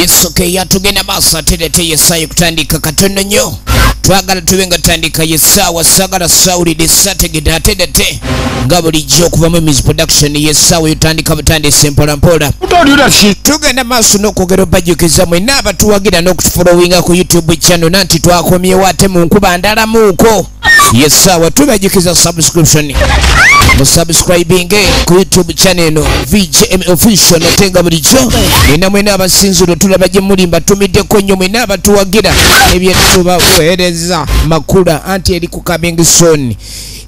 Yes, okay, yatugenda basa tete yesayo kutandika katono nyo. Twagala tubenga tandika yesawa sagala sawulide sategeda tete. Ngabuli jo kuva mu music production yesawa yutandika batande simple mpola. Tugenda maso n'okwogera bajukiza mwe n'abatuwagira n'okutufollowinga ku YouTube channel nanti twakomye wate mu nkuba ndala muko. Yesawa tubajukiza subscription. Subscribing ku YouTube channel no VJM official natenga bulijo ina mwena abasinziro tulabaje mulimba tumide ko nyo mwena abatuwagira ebyetuba kuhereza makula anti eri ku Kabengisoni.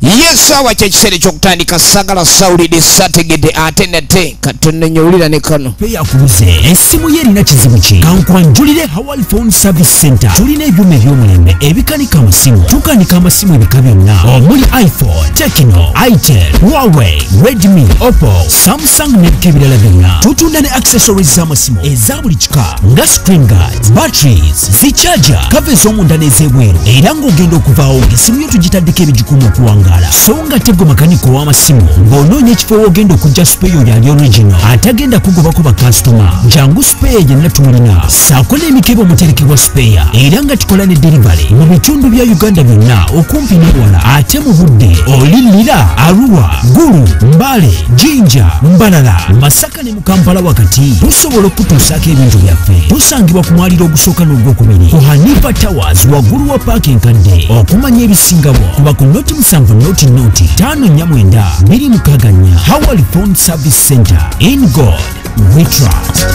Yes, awa chekisere chokutandika sagala sawulide sategede atenate katono nyulira ne kano peya kubuze esimu ye nina kizibu ki kankwanjulire Hawali Phone Service Center tulina ebyuma eby'omulembe ebikanika amasimu tukanika amasimu ebika byonna omuli iPhone, Tecno, Itel, Huawei, Redmi, Oppo, Samsung n'ebika ebirala byonna tutunda ne accessories z'amasimu eza buli kika nga screen guards, batteries, zicharger, cover ez'omunda n'ez'ebweru era ng'ogenda okuvaawo ng'essimu yo tugitaddeko ebijikumu okuwanga songa tego makaniko wa masimu ng'onoonya ekifo wogenda okujja spare oyo ali original atagenda kugobako ba customer jangu spare yenna tulina saako n'emikebe omuterekebwa spare era nga tukola ne delivery mu bitundu bya Uganda byonna okumpi n'ewala ate mu budde olilira Arua, Gulu, Mbale, Jinja, Mbalala, Masaka ne mu Kampala wakati tusobola okutuusaako ebintu byaffe tusangibwa ku mwaliro ogusooka n'ogwokubiri ku Hanifa Towers waggulu wa paaka enkadde okumanya ebisingabo kuba ku noti 7 noti 5 biri mukaganya Hawali Phone Service Center. In God we trust.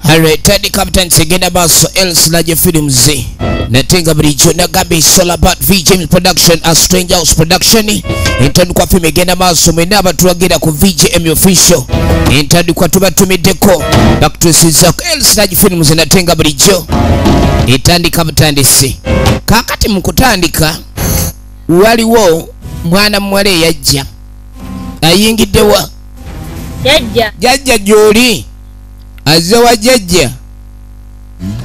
Alright, Teddy Captain Segeda Basso else large films natenga bridge na gabe all about VJM production a Strange House production intandi kwa filme genda maso mwena abatuwagira ku VJM official intandi kwa tubatumideko back to Sizak else large films natenga bridge itandika butandisi kakati mukutandika waliwo mwana mwale yajja ayingiddewa jajja joli azewa jajja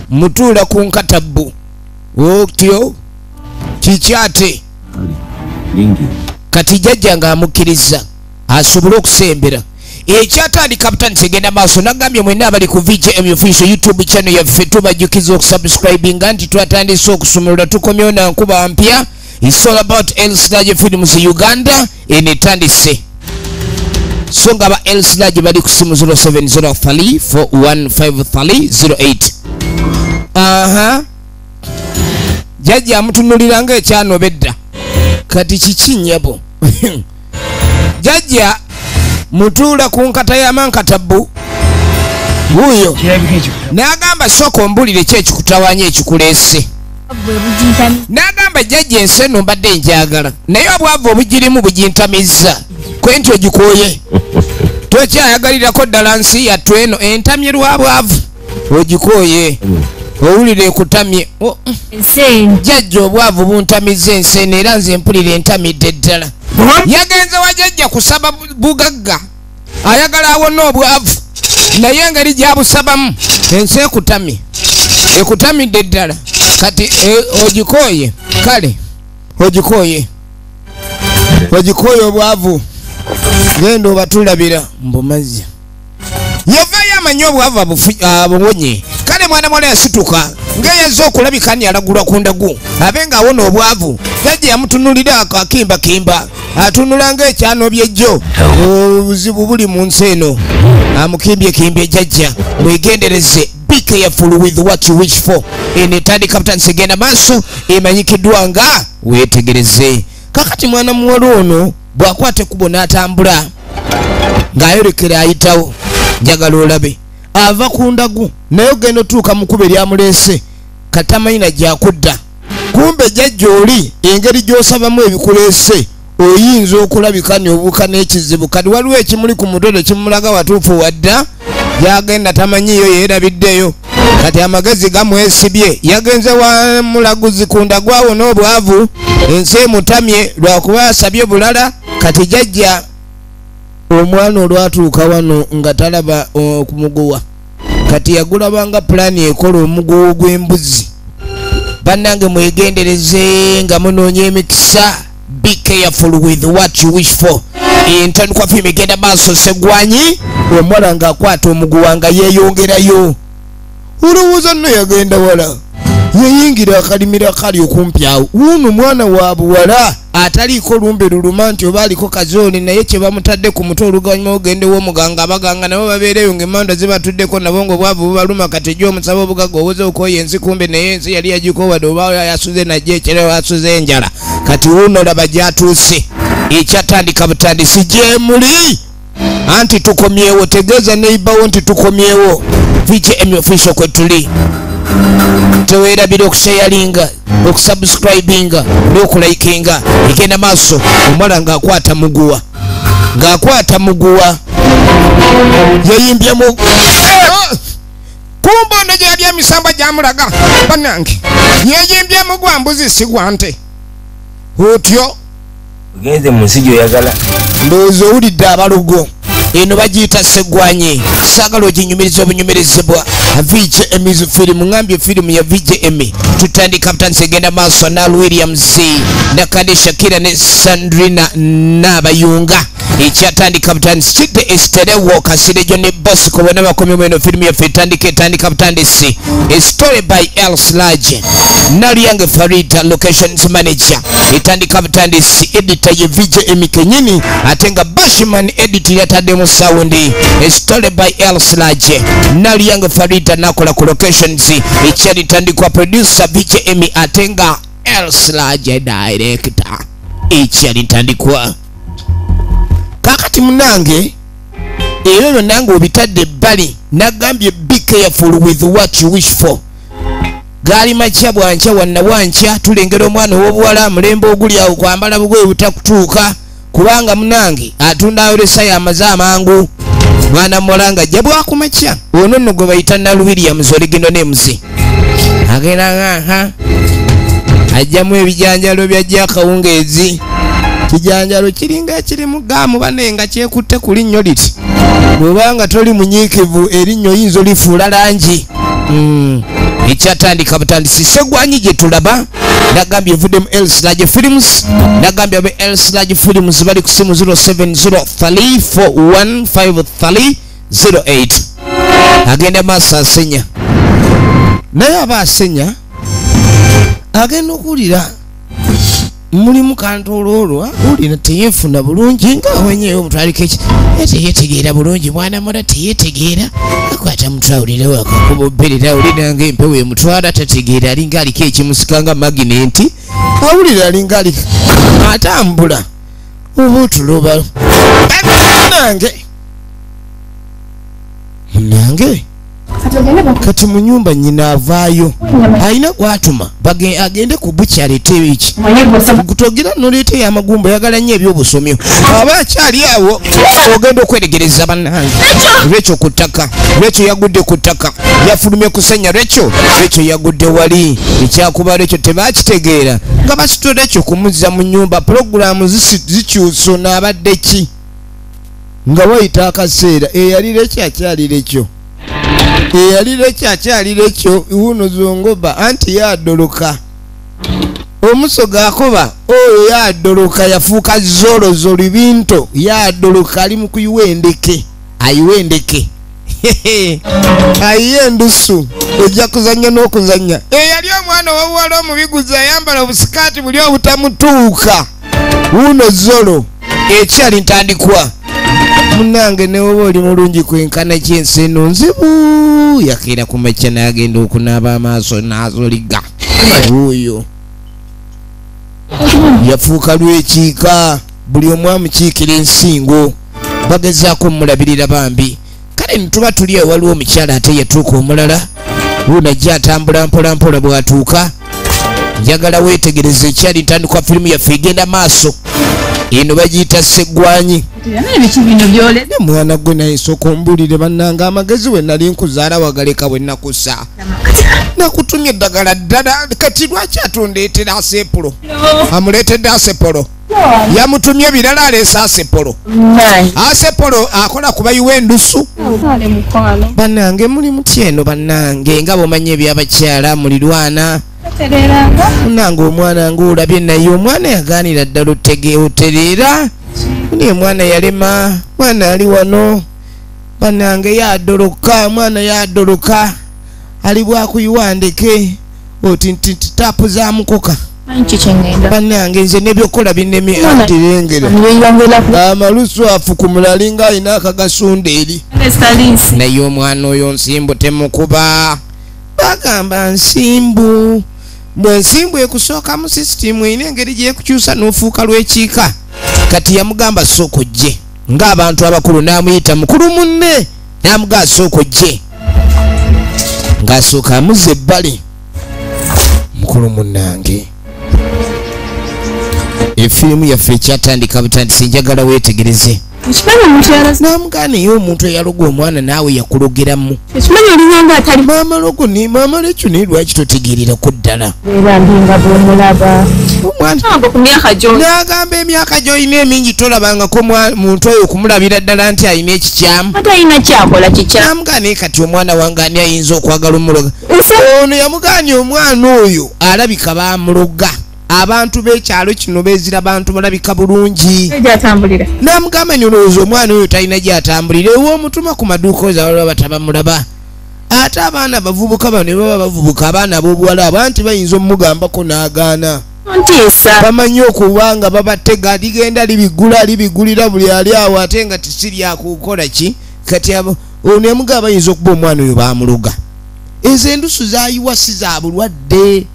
mutula ku nkatabu otyo kikyate kati jajja nga amukiriza asobole okusembera ekyatandika butandisi segenda maaso nagambye mwena abali ku VJM official YouTube channel yaffe tubajukiza okusubscribing nti twatandise okusumulula tukomyewo na nkuba mpya. It's all about else large films Uganda enetandise songa aba else large bali ku simu 0703415308 jaji amutunuliranga ekyano bedda kati kikinyabo jajja mutula ku nkata y'amankatabu huyo n'agamba soko mbulire kyekikutawanya ekikuleese n'agamba jajja enseno mbadde njagala naye obwavu obugirimu bugintamiza kwenti ogikoye tokyayagalirako ddala nsi yattu eno entamye lwa bwavu ogikoye owulire ekutamye jajja obwavu buntamiza enseno era nze mpulire entamidde ddala yagenze wajajja kusaba bugagga ayagala awonna obwavu naye engeri gyabusabamu ensi ekutamidde ddala kati ogikoye kale ogikoye obwavu genda obatulabira mbumazya yavayo amanyi obwavu abubonye kale mwana mwala yasituka ng'eyaza okulabika ni alagulwa ku ndagu abenga awona obwavu jajja yamutunulira akakimbakimba atunula ng'ekyano byejjo obuzibu buli mu nsi eno amukimbyekimby jajja mwegendereze. Be careful with what you wish for. Enetandi Captain Segenda Maso emanyikiddwa nga weetegereze. Kakati mwana muwala ono bw'akwate kubo n'atambula ng'ayolekera ayitawo njagala olabe ava ku ndagu naye ogenda otuuka mu kkubo eryamuleese katamanyina gy'akudda kumbe jajja oli engeri gy'osabamu ebikuleese oyinza okulabika n'obuuka n'ekizibu kati waliwo ekimuli ku mutwe kimulaga watuufu wadda yagenda tamanyiyo yeerabiddeyo kati amagezi gamwesibye yagenze wa mulaguzi ku ndagu awo n'obwavu ensi emutamye lwakuba asabye bulala kati jajja omwana olwatuuka wano nga talaba okumuguwa kati yagulabanga pulaani ekola omuguwa gw'embuzi bannange mwegendereze nga munoonya emikisa. Be careful with what you wish for. Intandikwa filme genda maaso segwanyi omuwala ng'akwata omuguwa nga yeeyongerayo. Olowooza nno yagenda wala yeyingira akalimira kali okumpi awo. Wuuno mwana wa buwala ataliiko lumbe luluma nti oba aliko kazooli naye kye bamutadde ku mutwe oluvannyuma ogendewo omuganga abaganga nabo babeereyo ng'emmanda zibatuddeko nabo ng'obwavu bubaluma kati ejja omusaba obugaga obuze okwoya ensi kumbe naye ensi yali yagikowadde oba yasuze najja ekyerewo asuze enjala. Kati wuuno laba gy'atuuse ekyatandika butandisi gye muli anti tukomyewo. Tegeeza neibawo nti tukomyewo. VJM official kwe tuli. Teweerabira okushayalinga, okusubscribinga n'okulayikinga. Egenda maaso omuwala ng'akwata muguwa yeyimbyemu kumba ono gye yali emisamba gy'amulaga bannange yeyimbyemu gwa mbuzi si gwa nte. Otyo Ugenze mu nsi gy'oyagala. ndowooza owulidde abalogo. Eno bagiyita Sseggwanye. Saagala oginyumiriza obunyumirizibwa. VJM is film. Ngambye firimu ya VJM tutandika butandisi egenda maaso na Williams ne Kade Shakira ne Sandrina n'abayunga. Ekyatandika butandisi kidde Esterewo Kasirejo ne Bosco bonna bakomye mweno firimu yaffe etandika butandisi. A story by El Sludge. Naliyange Farida locations manager. Etandika butandisi editor ye VJM kenyini ate nga Bashman editor yataddemu sound. A story by El Sludge. Naliyange Farida nakola ku locations. Ekyalitandikwa producer VJM ate nga El Sludge director. Ekyalitandikwa kakati munange ebyo nange obitadde ebbali nagambye be careful with what you wish for. Gaali makya bwankya wanna wankya tulengera omwana ow'obuwala mulembe oguli awo kwambala bugwe butakutuuka kubanga munange atunda ayolesa yamaze amangu. Mwana mulanga ajja bwakumakya ono nno gwe bayita Nalu Williams oligino nemuzi agenda ajjamu ebijanjalo byajja akawungeezi. Kijanjalo kiringa ekiri mu gaamu banenga kyekutte ku linnyo liti bw'obanga toli munyiikivu erinnyo yinza olifuula langi. Ekyatandika butandisi Sseggwanye gye tulaba nagambye evuddemu El Sludge Films. Nagambye abe El Sludge Films bali ku simu 0703415308. Agenda maaso asenya naye aba asenya agenda okuwulira mulimu kantololwa ulina teyenfuna bulungi nga wenyewe omutwaliko teyetegeera bulungi mwana mula teyetegeera akwata mutwawulire wakakuboberera ulina nga empewo emutwala tategeera alinga aliko ekimusikanga maginenti awulira alinga aliko atambula oba otuloba munange kati mu nyumba nyina avaayo alina gwatuma agende ku buki aleete eki kutogera noleete yamagumba yagala nnyo ebyobusomyo aba akyali awo ogenda okweregereza bannange. Lwekyo ku ttaka lwekyo yagudde ku ttaka yafulumye kusenya lwekyo yagudde wali ekyakuba lwekyo tebakitegeera nga basitula ekyo kumuzza mu nyumba. Pulogulaamu zikyuso n'abadde ki nga wayita akaseera eyalira ekyakyalira ekyo eyalira ekyo wuno zongoba anti yadoloka omusoga akoba oyo yadoloka yafuuka zolozo libinto yadoloka ali mu kuyiwendeke ayiwendeke ayiyendusu ojja kuzanya n'okuzanya. Eyali omwana ow'obuwala omubiguzi ayambala obusikaati buli obutamutuuka wuno zolo ekyali ntandikwa. Munange newoba oli mulungi kwenkana kyensi eno nzibu yakeera ku makya n'agenda okunaaba amaaso n'azoliga. Oyo yafuuka lwekiika buli omu amukiikira ensingo bagezaako mulabirira bambi. Kale nituba tuli waliwo omukyala ate yatuuka omulala wuno ajja atambula mpola mpola bw'atuuka. Njagala weetegereza ekyali ntandikwa firimu yaffe egenda maaso. Eno bagiyita Sseggwanye. Ne mwana gwe naye sooka ombulire bannanga amagezi we nali nkuzaala wagaleka bwe nakusa nakutumye eddagala ddala kati lwaki atundeetera asepolo amuleetedde asepolo yamutumye birala aleesa asepolo akola kubayiwa endusu. Bannange muli mutya eno bannange nga bwomanya ebyabakyala mulirwana munange omwana ng'olabye naye omwana yagaanira ddala otereera naye omwana yalema mwana ali wano banange yadoloka mwana yadoloka ali bwakuyiwandike oti tapu za mukoka banange nze nebyokola binemi adirengera amalusu afukumula linga alina akagasunda eri naye omwana oyo nsimbu temukuba bagamba nsimbu bwe nsimbu ekusooka mu sisitimu erina engeri gyekukyusa n'ofuuka lw'ekiika kati yamugamba sooka ojje ng'abantu abakulu n'amuyita mukulu munne n'amugamba sooka ojje ng'asooka amuzza ebbali mukulu munnange efirimu yaffe ekyatandika butandisi njagala weetegereze namugamba naye omuntu eyaloga omwana naawe yakulogeramu maama logo ni maama lekyo naye lwaki totegeererako ddala n'agamba emyaka gy'olina emingi tolabangako muntu oyo okumulabira ddala nti alina ekikyamu namugamba naye kati omwana wange ani ayinza okwagala omuloga ono yamuganya omwana oyo alabika bamuloga abantu b'ekyalo kino beezira abantu balabika bulungi namugamba nti olowooza omwana oyo talina gy'atambulira ew'omutuma ku maduuka oza balaba batabamulaba ate abaana bavubuka bano ne baba bavubuka abaana ab'obuwala abo anti bayinza omugambako n'agaana bamanyi okuba nga babatega ligenda libigulira buli ali awo ate nga tisiryakukola ki kati ono yamugamba bayinza okuba omwana oyo bamuloga ezo endusu zayiwa si za bulwadde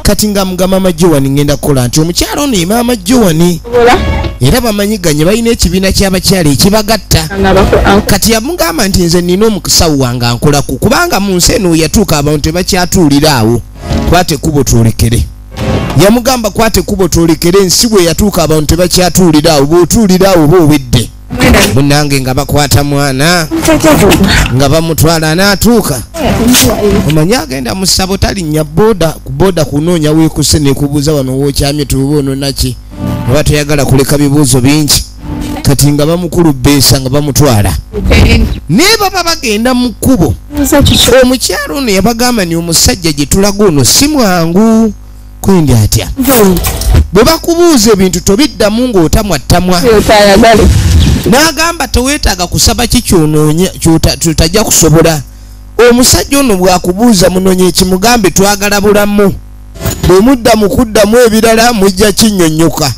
kati nga mugamba majowani ngenda kukola nti omukyalo ono maama jowani era bamanyiganye balina ekibiina ky'abakyala ekibagatta kati yamugamba nti nze nina omusawo wange ankolaku kubanga mu nsi eno yatuuka abantu tebakyatuulira awo kwate kubo twolekere yamugamba kwate kubo twolekere ensi bwe yatuuka abantu tebakyatuulira awo bw'otuulira awo oba owedde munange nga bakwata mwana nga bamutwala n'atuuka omanyi agenda mu ssabo talinnya boda kunoonya weekuse nekubuuza wano wookyamye tuba ono naki oba toyagala kuleka bibuuzo bingi kati nga bamukulubeesa nga bamutwala naye baba bagenda mu kkubo omukyalo ono yabagamba ni omusajja gye tulaga ono si mwangu kwendi atya bwe bakubuuza ebintu tobiddamu ng'otamwattamwa n'agamba teweetaaga kusaba ki kyonoonya kyotajja kusobola omusajja ono bwakubuuza munonye ekimugambe twagala bulamu bwe mudda mu kuddamu ebirala mujja kinnyonnyoka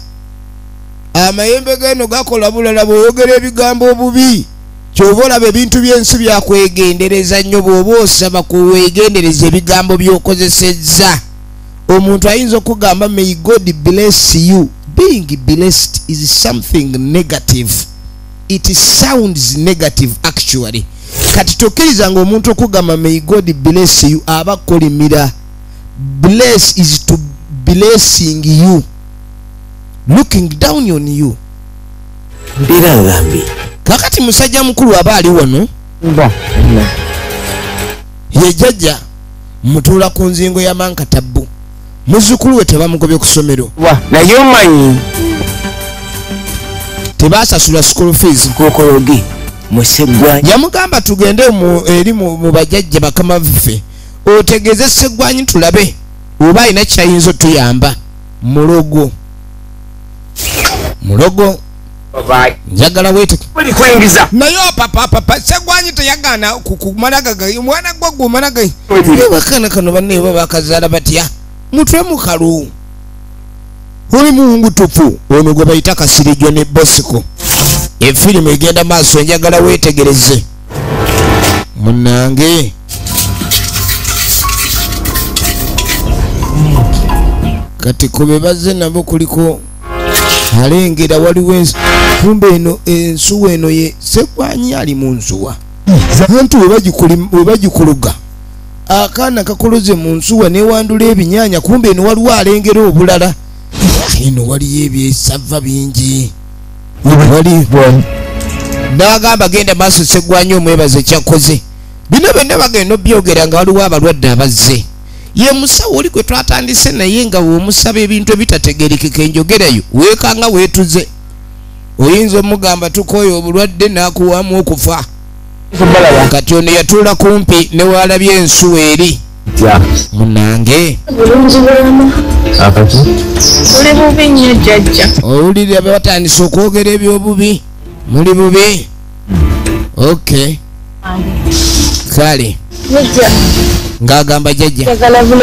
amayembe geno gakola bulala bw'oyogera ebigambo obubi kyova olaba ebintu by'ensi byakwegendereza nnyo bw'oba osaba kuwegendereza ebigambo by'okozesezza omuntu ayinza okugamba may God bless you. Being blessed is something negative. It sounds negative actually. Kati tokkiriza nga omuntu okugamba may God bless you aba kolimira. Bless is to blessing you, looking down on you. Kakati musajja mukulu aba ali wano ye jjajja mutuula ku nzingo ya Mankatabu muzzukulu we tebamugobye ku ssomero naye omanyi tebasasula school fees kokologe museggwanyi yamugamba tugende eri mu bajjajja bakama baffe otegeeze Sseggwanyi tulabe oba alina kyayinza otuyamba. Mulogo njagala wete naye papa Sseggwanyi teyagaana kumalagaga mwana gwa malaga bakana kano banne baba bakazaala batya mutwe mukalu oli muwungu tupu ono gwe bayita Kasirijo ne Bosco. Efirimu egenda maaso njagala weetegereze munnange. Kati kube bazze nabo kuliko alengera waliwo kumbe eno ensuwa eno ye Sseggwanyi ali mu nsuwa anti we bagikuluga akaana kakoloze mu nsuwa newandula ebinyaanya kumbe eno waliwo alengera obulala eno waliyo ebyesava bingi wali n'agamba genda maaso Sseggwanyi omwebaze kyakoze bino byonna bagenda obyogera nga waliwo abalwadde abazze ye musawo oli gwe twatandise naye nga w'omusaba ebintu ebitategerekeka enjogerayo weekanga weetuze oyinza omugamba tukooyo obulwadde n'akuwamu okufa kati ono yatuula kumpi ne waalabye ensuwa eri munnange owulira batandise okwogera ebyobubi muli bubi Okay. Kale. Ngagamba jajja.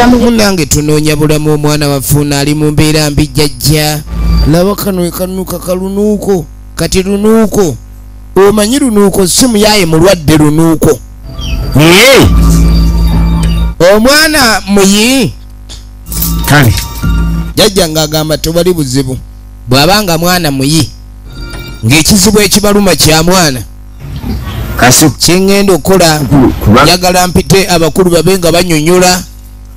Munange tunoonya bulamu omwana wafuna ali mu mbeera mbi jajja. Laba kano kanuka kalunuuko. Kati lunuuko. Omanyi lunuuko simu yaye mulwadde lunuuko. Omwana muyi. Kale. Jajja ngagamba tobali buzibu. Bwabanga mwana muyi. Ng'ekizibu ekibaluma kya mwana. Kasi kyengenda okukola njagala mpite abakulu babe nga banyonyola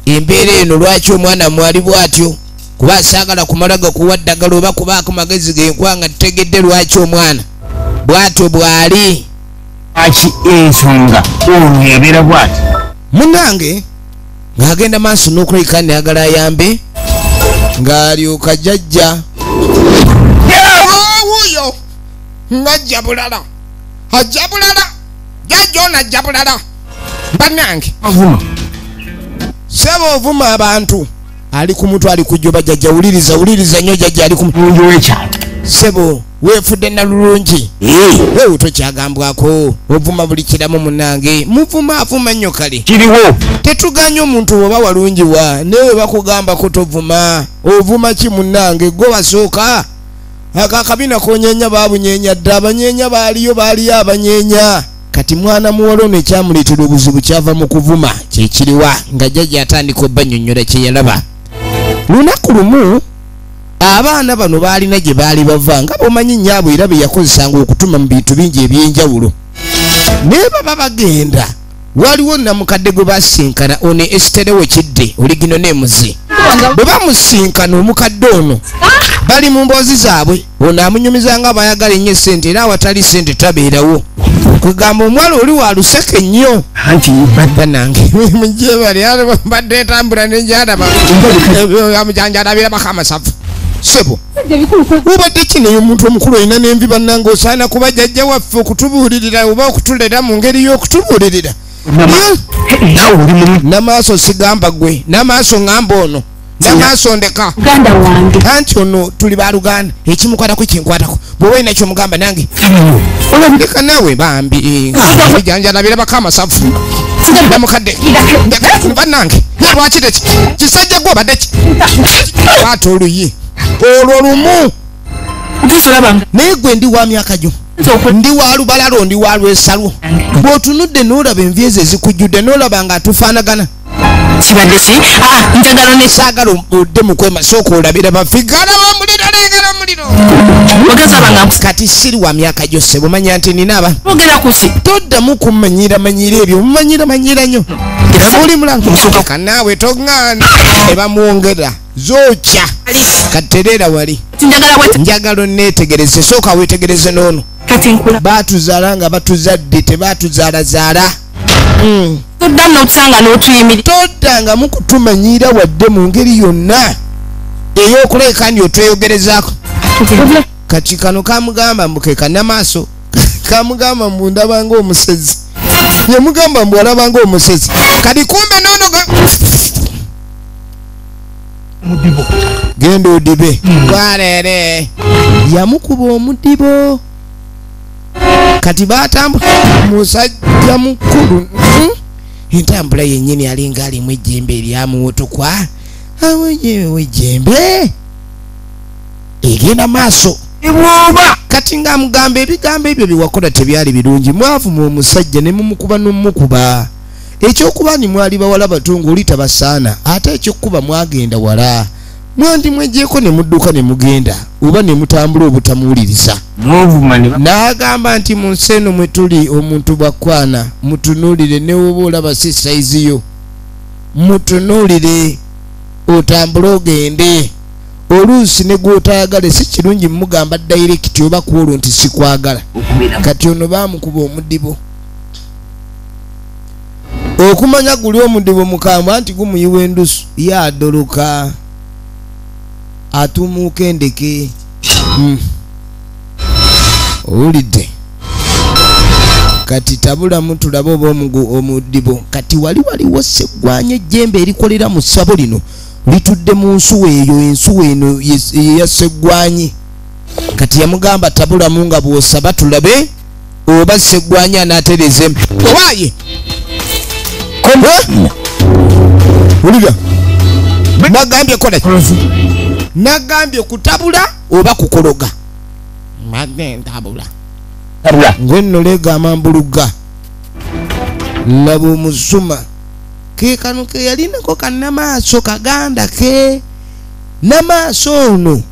embeera eno lwaki omwana mwali bwatyo kuba asaagala kumalaga kuwa ddagala oba kubaako magezi genkwanga tutegedde lwaki omwana bwatyo bwali aki ensonga ono yabeera bwati munange ng'agenda maaso n'okulabika nayagala ayambe ng'alyoka jajja wuuyo ng'ajja bulala ajja bulala jajja ajja bulala banange avuma sebo ovuma abantu ali ku mutwe ali kujoba jajja wuliriza nnyo jajja ali ku mulungi w'ekyalo sebo weefudde nalulungi wewe tokyagambwako ovuma buli kiramu munange muvuma avuma nnyo kale kiriwo tetuganya omuntu oba walungiwa newe bakugambako tovuma ovuma ki munange gwe wasooka akakabina konyeenya babunyeenya dda abanyeenya baaliyo abanyeenya kati mwana muwala ono ekyamuleetera obuzibu kyava mu kuvuma kyekiriwa nga jjajja atandika obbanyonnyola kye yalaba lunaku lumu abaana bano baalina gye baali bava nga bomanyi nnyabo era be yakozesanga okutuma mu bintu bingi eby'enjawulo naye baba bagenda waliwo namukadde gwe basinkana ono esiterewo kidde oligino nemuzi bwe bamusinkana omukadde ono bali mu mboozi zaabwe ono amunyumiza nga bayagala ennyo essente era awatali ssente tabeerawo kwegamba omuwala oli waluseke nnyo anti banange mujebali badde etambula nenjalaba amujanjalabira bakamasafu sebo ubadde kineyo omuntu omukulu olina n'envi bannange osaana kuba jjajja waffe okutubuulirira oba okutulera mu ngeri y'okutubuulirira namaaso sigamba gwe namaaso ngamba ono namaaso ndeka anti ono tuli baluganda ekimukwatako kinkwatako bwewe inakyo mugamba nange olabireka nawe bambi bijanjalabira bakamasafu namukadde bannange lwakireki kisajja gwe obaddeki kwata oluyi olwo lumu naye gwe ndi wa myaka gyo ndi wa lubalalo ndi wa lwesalwo bw'otunudde n'olaba envi ezo ezikujjudde n'olaba nga atufaanagana kibadde ki njagala nesaagala odde mukwema sooka olabira bafigala bamuliro leegera omuliro ogezabanga kati siri wa myaka gyo ssebo manya nti nina aba ogera kuki toddamu kumanyira ebyo mumanyira nnyo oli mulanka naawe toŋŋaana ebamwongera zookya katerera wali njagala onneetegereze sooka weetegereze n'ono baatuzaala nga batuzadde tebaatuzaalazaala toddanna otusanga n'otuyimiri toddanga mukutumanyira wadde mu ngeri yonna ey'okuleka ndi otweyogerezaako kati kano kamugamba mbuke kannamaaso kamugamba mbu ndabanga omusezi yemugamba mbu alabanga omusezi kati kumbe noono genda odibe kwaleere yamukuba omudibo kati batambula musajja mukulu entambula yennyini alinga alimu ejjembe eryamuwotokwa awejjembe egenda maaso ebwoba kati ng'amugamba ebigambo ebyo byewakola tebyali birungi mwavuma omusajja ne mumukuba n'omukuba ekyokuba ni mwali bawala batongo oli tabasaana ate ekyokuba mwagenda wala mwandi mwejjeeko ne mudduka ne mugenda oba ne mutambula obutamuwuliriza n'agamba nti mu nsi eno mwe tuli omuntu bwakwana mutunuulire ne woba olaba si sayizi yo mutunuulire otambule ogende oluusi ne gw'otayagale si kirungi mugamba dayirekiti oba ku olwo nti sikwagala kati ono baamukuba omudibo okumanya guli omudibo mukambwe anti gumuyiwa endusu yadoloka atumuuka endeke owulidde kati tabulamu tulaba oba omudibo kati waliwo seggwanya ejjembe erikolera mu ssabo lino litudde mu nsuwa eyo ensuwa eno eya seggwanyi kati yamugamba tabulamu nga bw'osaba tulabe oba Sseggwanya anatereze obaye ulira nagambye kola nagambye kutabula oba kukologa ntabula ngwenno lega amambuluga laba omusuma ke kano ke yalinako kannamaaso kaganda ke namaaso ono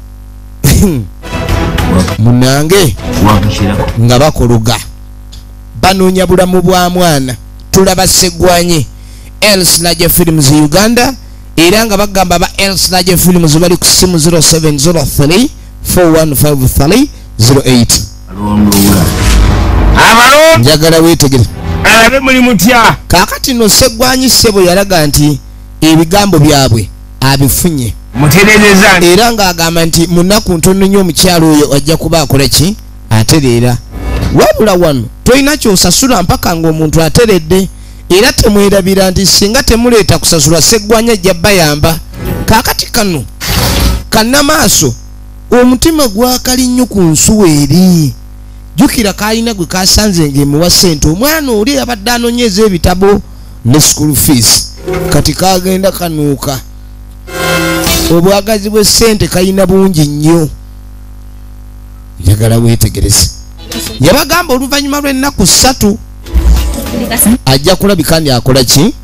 munange nga bakologa banoonya bulamu bwa mwana tulaba Sseggwanye Elslage Films Uganda era nga bagamba ba Elslage Films bali ku simu 0703 415308 njagala weetegere alabe muli mutya kakati no Sseggwanye ssebo yalaga nti ebigambo byabwe abifunye muterereza era ng'agamba nti munaku ntono nnyo omukyalo oyo ajja kuba akola ki atereera wabula wano tolina kyosasula mpaka ng'omuntu ateredde era temwerabira nti singa temuleeta kusasulwa Sseggwanye ajja bayamba kakati kano kannamaaso omutima gwakali nnyo ku nsuwa eri jukira kalina gwe kasanze ng'emuwa ssente omwana oli abadde anoonyeza ebitabo ne school fees kati kagenda kanuuka obwagazi bw'essente kayina bungi nnyo njagala weetegereze yabagamba oluvannyuma lw'ennaku 3 ajja kulabika ndi akola ki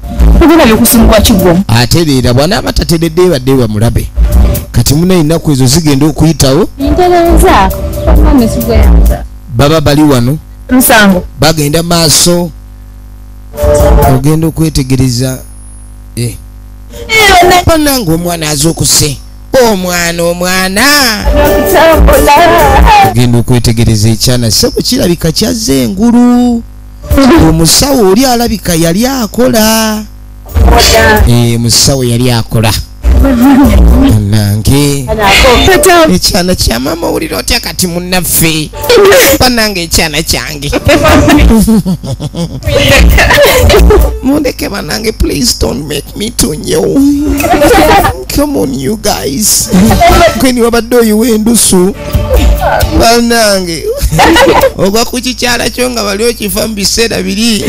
atereera bw'anaaba tateredde badde bamulabe kati muna ennaku ezo zigenda okuyitawo baba bali wano bagenda maaso ogenda okwetegereza pananga omwana azokuse omwana ogenda okwetegereza ekyana sebo kirabika kyazze engulu omusawo oli alabika yali akola musawo yali akola nange ekyana kya mama owulira otya kati munnaffe banange ekyana kyange mundeke banange please don't make me too new come on you guys kweni wabadde oyiwa endusu banange ogwa ku kikyala kyo nga bali okifa mu biseera biri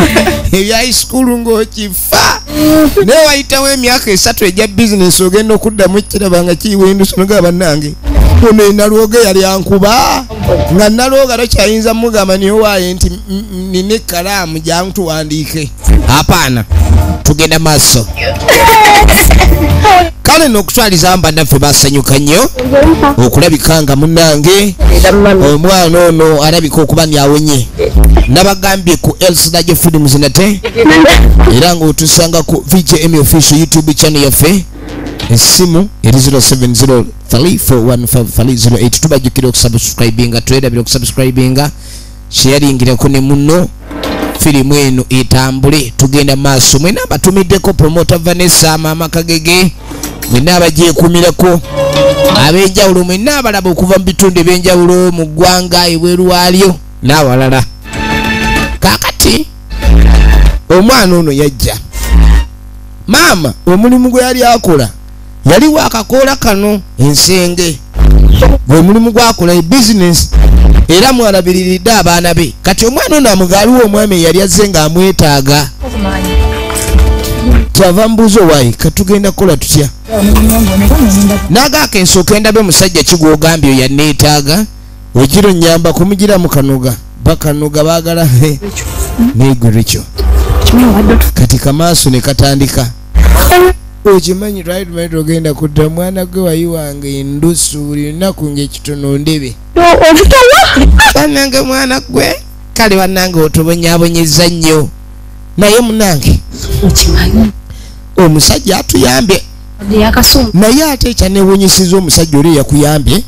ebya high school ng'okifa naye wayitawo emyaka 3 ejja bizinesi ogenda okuddamu ekiraba nga kiyiwa endusu nogaa bannange ono nalwoge yali ankuba nga nalwoga tokyayinza mugamba niowaaye nti nina ekkalaamu jantuwandiike apaana tugenda maaso kale n'okutwaliza bannaffe basanyuka nnyo okulabika nga munnange omwana ono alabika okuba ndyawonye nabagambye ku Elslage Films nate era ng'otusanga ku VJM official YouTube channel yaffe esimu eri 0703415308 tubajjukira okusubscribinga twerebera okusubscribinga sharingireko ne muno firimu eno etambule tugenda maaso mwena abatumiddeko promoter Vanessa Mama Kagege mwena abagyekumirako ab'enjawulo mwena abalaba okuva mu bitundu eby'enjawulo mu ggwanga ebweru waalyo n'abalala kakati omwana ono yajja maama omulimu gwe yali akola yali wakakoola kano ensenge gwe mulimu gwakola ebizinesi era mwalabiriridde abaana be kati omwana ono amugaaliwo omwami eyali azze ng'amwetaaga kyava mbuuzo waayi katugenda kukola tutya n'agaako ensooka endabe musajja kigwogambye oyo yanneetaaga ogiro nnyamba kumugiramu kanoga bakanoga baagala neegurikyo kati kamaaso ne katandika okimanyi right ogenda kudda mwana gwe wayiwange endusu buli lunaku ng'ekitono ndebe bannange mwana gwe kale bannange otubonyabonyeza nnyo naye munange omusajja atuyambye naye ate ekyanewunyisiza omusajja oli yakuyambye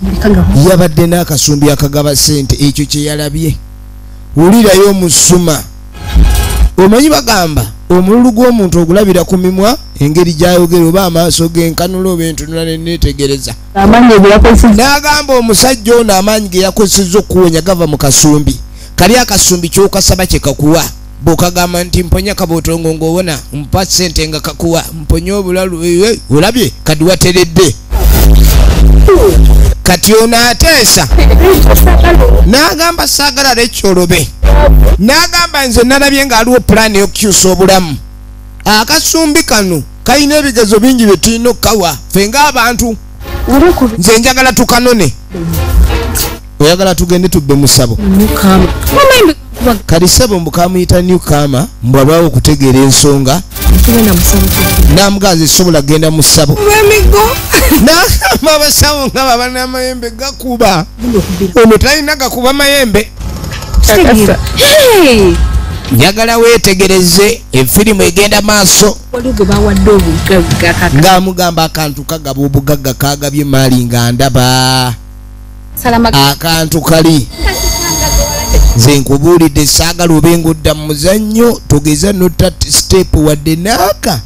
yabadde n'akasumbi akagaba ssente ekyo kye yalabye wulirayo omusuma omanyi bagamba omululu gw'omuntu ogulabira ku mimwa engeri gyayogera oba amaaso genkanula oba entunula neneetegereza n'agamba omusajja ono amaanyi ge yakozesezza okuwonya gava mu kasumbi kali akasumbi kyokasaba kye kakuwa bw'okagamba nti mponya kabootongo ng'owona mpa ssente nga kakuwa mponya obulalu olabye kadi wateredde kati ono ateesa n'agamba saagala lekyolobe n'agamba nze nalabye ng'aliwo pulaani y'okukyusa obulamu akasumbi kano kalina ebigezo bingi bye tulina okukawa ffe ng'abantu nze njagala tukanone oyagala tugende tubbe mu ssabo kali ssabo mbu kamuyita newkama mbwalwawo okutegeera ensonga namuganza esobola kgenda mu ssabo n'agamba abasawo nga baba n'amayembe gakuba ono talina gakuba mayembe njagala weetegereze efirimu egenda maaso ng'amugamba akantu kagaba obugagga kagabye maali nga ndaba akantu kali nze nkubuulidde saagala obe ng'odda mu muzannyo tugeza nota step wadde naaka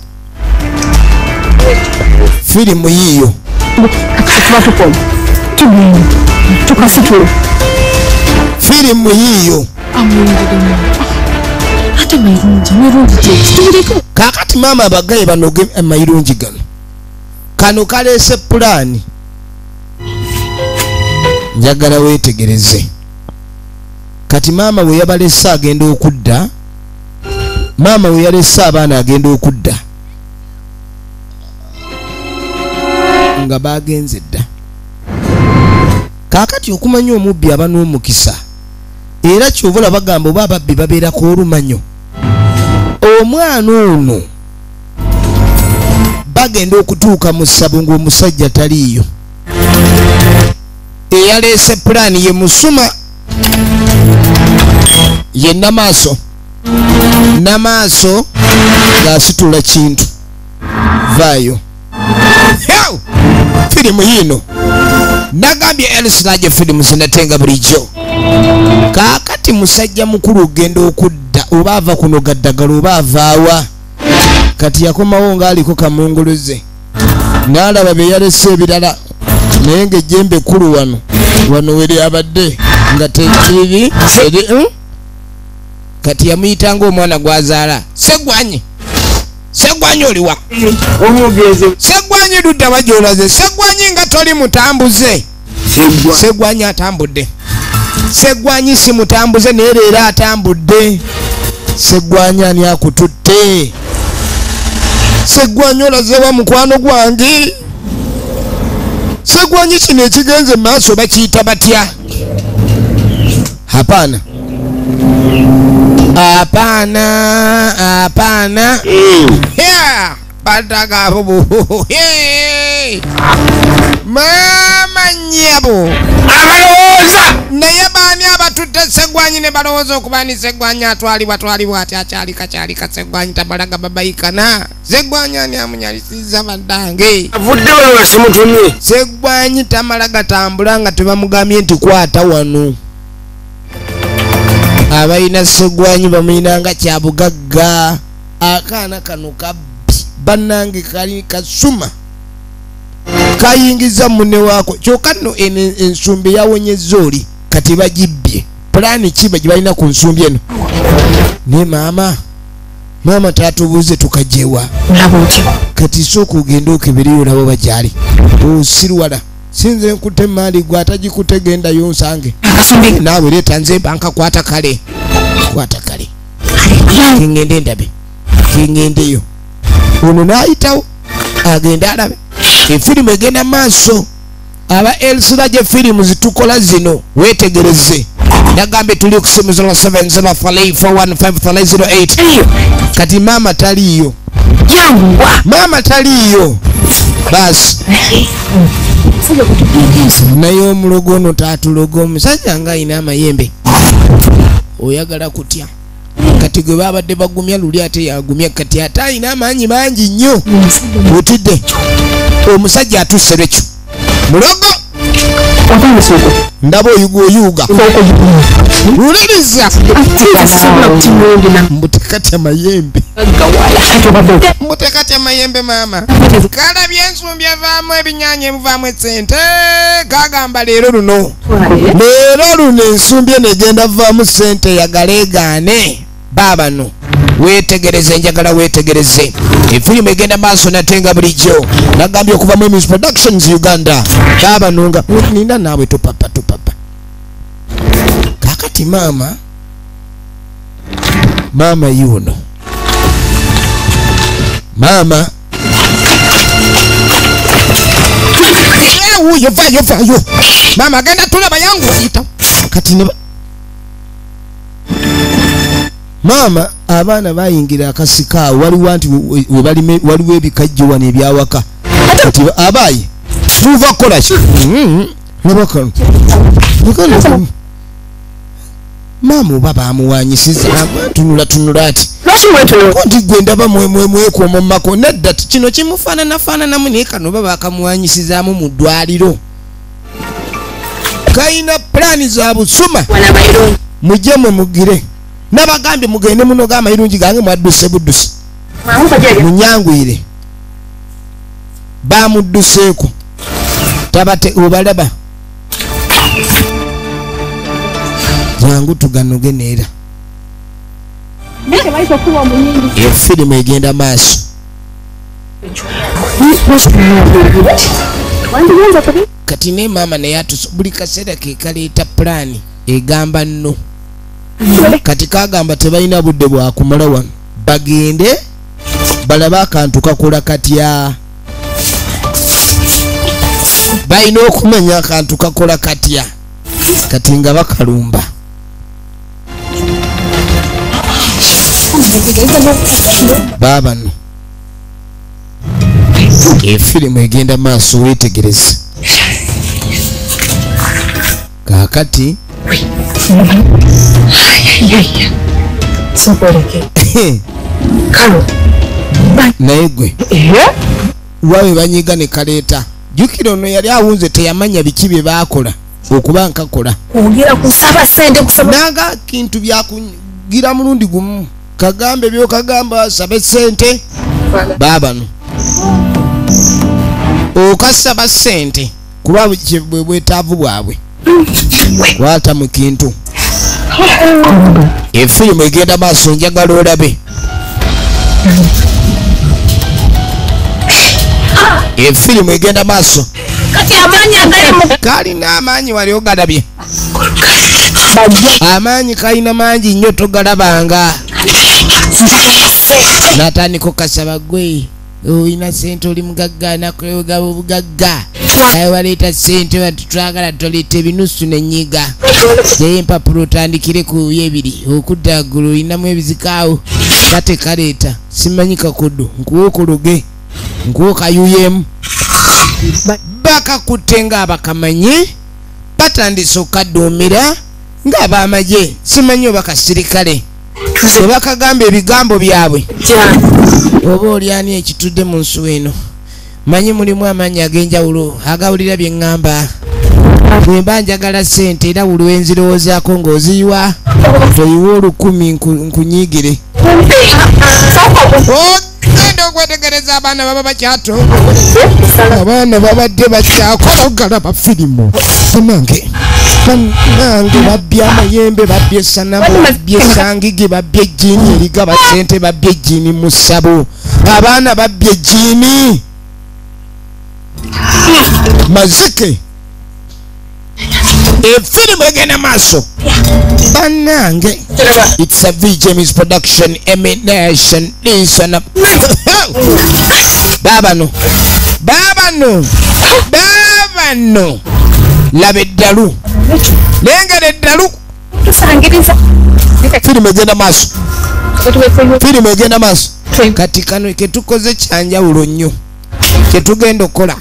firimu yiyo firimu yiyo kakati maama abagaye banoge amayirungi gano kano kaleese pulaani njagala weetegereze kati maama we yabalese agenda okudda maama we yalese abaana agenda okudda nga bagenze dda kakati okumanya omubbi aba n'omukisa era kyovula bagamba oba ababbi babeerako olumanyo omwana ono bagenda okutuuka mu ssabo ng'omusajja taliiyo eyaleese pulaani ye musuma ye namaaso ng'asitula kintu vaayo firimu yino nagambye elsirage firimu zinatenga bulijjo kaakati musajja mukulu ogenda okudda oba ava kuno gaddagala oba avaawa kati yakomawo ng'aliko kamunguluze n'alaba be yalese ebirala naye ng'ejjembe ekkulu wano weri abadde nga tekiri kati yamuyitanga omwana gwazaala segwanyi oliwa segwanyi ludda wagyolaze segwanyi nga toli mutambuze segwanyi atambudde segwanyi si mutambuze naye leero atambudde segwanyi ani akututte segwanyi olaze wa mukwano gwange segwanyi kino ekigenze maaso bakiyita batya hapana batagabubu mama nyabo abalowooza naye baani abatutte segwanyi ne balowooza okuba ni segwanyi atwalibwa ati akyalika segwanyi tabalaga babayikana segwanyi ani amunyalisiza baddange avuddewo wasimutumye segwanyi tamala gatambula nga tebamugambye nti kwata wano abalina segwanyi bamuyinanga kyabugagga akaana kano kabbi bannange kali kasuma kayingiza munne waako kyokka nno ensumbi yawonyezza oli kati bagibbye pulaani kiba gye balina ku nsumbi eno naye maama taatubuuze tukajewa kati sooka ogenda okebereyo olabo bagyali osirwala sinze nkute maali gwe atagikute gendayo nsange naawe leeta nze banka kwata kale kengende ndabe kengendeyo ono naayitawo agenda alabe efirimu egenda maaso aba elsirage firimu zitukola zino weetegereze nagambe tuli okusimu 07041538 kati maama taliiyo basi naye omulogo ono taatuloga omusajja nga ayina amayembe oyagala kutya kati gwe babadde bagumya luli ate yagumya kati ate ayina amaanyi mangi nnyo otidde omusajja atusse lwekyo mulogo ndaba oyuga luliriza mbutekatya mayembe maama kalabye ensumbi evaamu ebinyaanya ebivaamu esente kagamba leero luno ensumbi eno egenda vaamu sente yagaleegaane baabano weetegereze njagala weetegereze efirimu egenda maaso natenga bulijjo nagambye okuva mu Emis Productions Uganda baabano nga nina naawe tupapa kakati mama yuno mama uyo vayo mama agenda tulaba yangu ita kati ne mama abaana bayingira akasika waliwo anti waliwo ebikajjo wano ebyawaka kati abayi tuva kola ki nabaka mama oba bamuwanyisiza tunula ati konti gwe ndaba mwekuoma mu mako nedda kino kimufaananamu naye kano oba bakamuwanyisizaamu mu ddwaliro kayina pulaani za busuma mujje mwe mugire nabagambye mugende muno g'amayirungi gange mwadduse buddusi munyangwire bamudduseeko tabate obalaba jangu tuganoge neera efirimu egenda maaso kati ne maama naye buli kaseera ke kaleeta pulaani egamba nno kati kagamba tebalina budde bwakumala wano bagende balaba akantu kakola katya balina okumanya akantu kakola katya kati nga bakalumba babano efirimu egenda maaso wetegereza kakati naye gwe wawe banyiga ne kaleeta jukira ono yali awunze teyamanya biki bye baakola okuba nkakola naga kintu byakugira mulundi gumu kagambe byokagamba sabe sente babano okasaba sente kuba bwetaavu bwabwe kwata mu kintu efirimu egenda maaso njagala olabe efirimu egenda maaso kalina amaanyi wali ogalabye amaanyi kalina mangi nnyo togalabanga natandika okasaba gwe oyina sente oli mugagga nakwegaba obugagga naye waleeta sente batutwagala toleeta ebinusu nenyiga naye empapula otandikire ku yebiri okudda ggulu olinamu ebizikaawo kate kaleeta simanyi kakodo nkuwa okologe nkuwa okayuyemu bakakutte ng'abakamanyi batandise okadduumira ng'abamagye simanyi oba kasirikale ebakagamba ebigambo byabwe oba olyani ekitudde mu nsuwa eno manyi mulimu amaanyi ag'enjawulo agawulira bye ŋŋamba bwe mba njagala ssente era buli wenzirowoozaako ng'oziyiwa toyiwa 10 nkunyigire ogenda okwetegereza abaana baba bakyato abaana babadde bakyakola ogalaba firimu nange babbye amayembe babbye esanamu babbye esangige babbye ejjiini erigaba sente babbye ejjiini mu ssabo abaana babbye ejjiini mazike efirimu egenda maaso bannange it's a VJM's production emination listen up babano laba eddalu lengera eddalu firimu egenda maaso kati kano ketukoze kyanjawulo nnyo kyetugenda okukola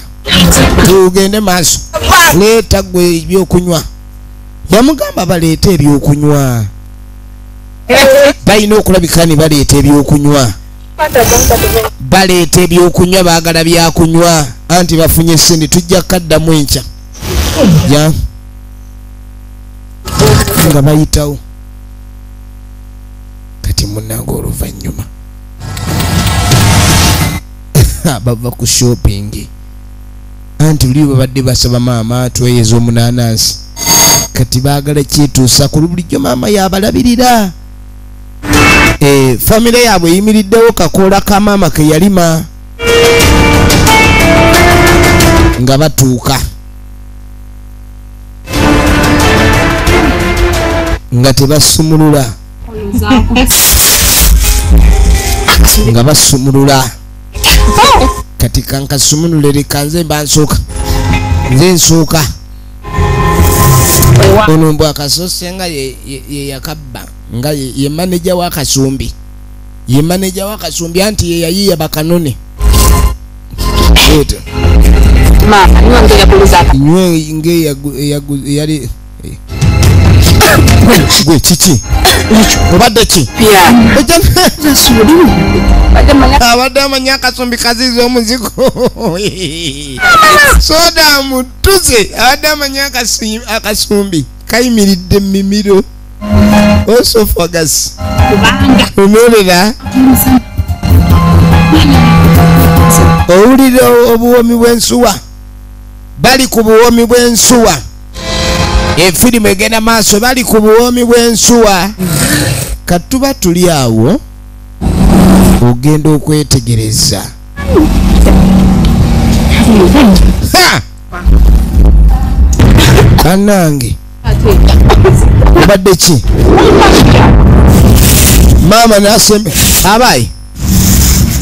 tugende maaso leeta gwe ebyokunywa yamugamba baleeta ebyokunywa balina okulabika ne baleeta ebyokunywa baagala byakunywa anti bafunye sente tujja kaddamu enkya nga bayitawo kati munnange oluvannyuma bava ku shopping anti luli babadde basaba maama atweyeza omunanansi kati baagala kyetuusa ku bulijjo maama yabalabirira famire yaabwe eyimiriddewo kakoola ka maama ke yalima nga batuuka nga tebasumulula nga basumulula kati kankasumulule kanze mbansuuka nze nsuuka ono mbw akasose nga ye yakabba nga ye maneja w'akasumbi ye maneja w'akasumbi anti ye yayiya bakanone nywe nge yali gwe kiki obadde ki abadde amanya akasumbi kaziza omuzigo soda mutuze abadde amanya akasumbi kayimiridde mimiro osofagas omerera owulira obuwomi bw'ensuwa bali ku buwomi bw'ensuwa efirimu egenda maaso bali ku buwomi bw'ensuwa katuba tuli awo ogenda okwetegereza kanange obadde ki maama nasembe abayi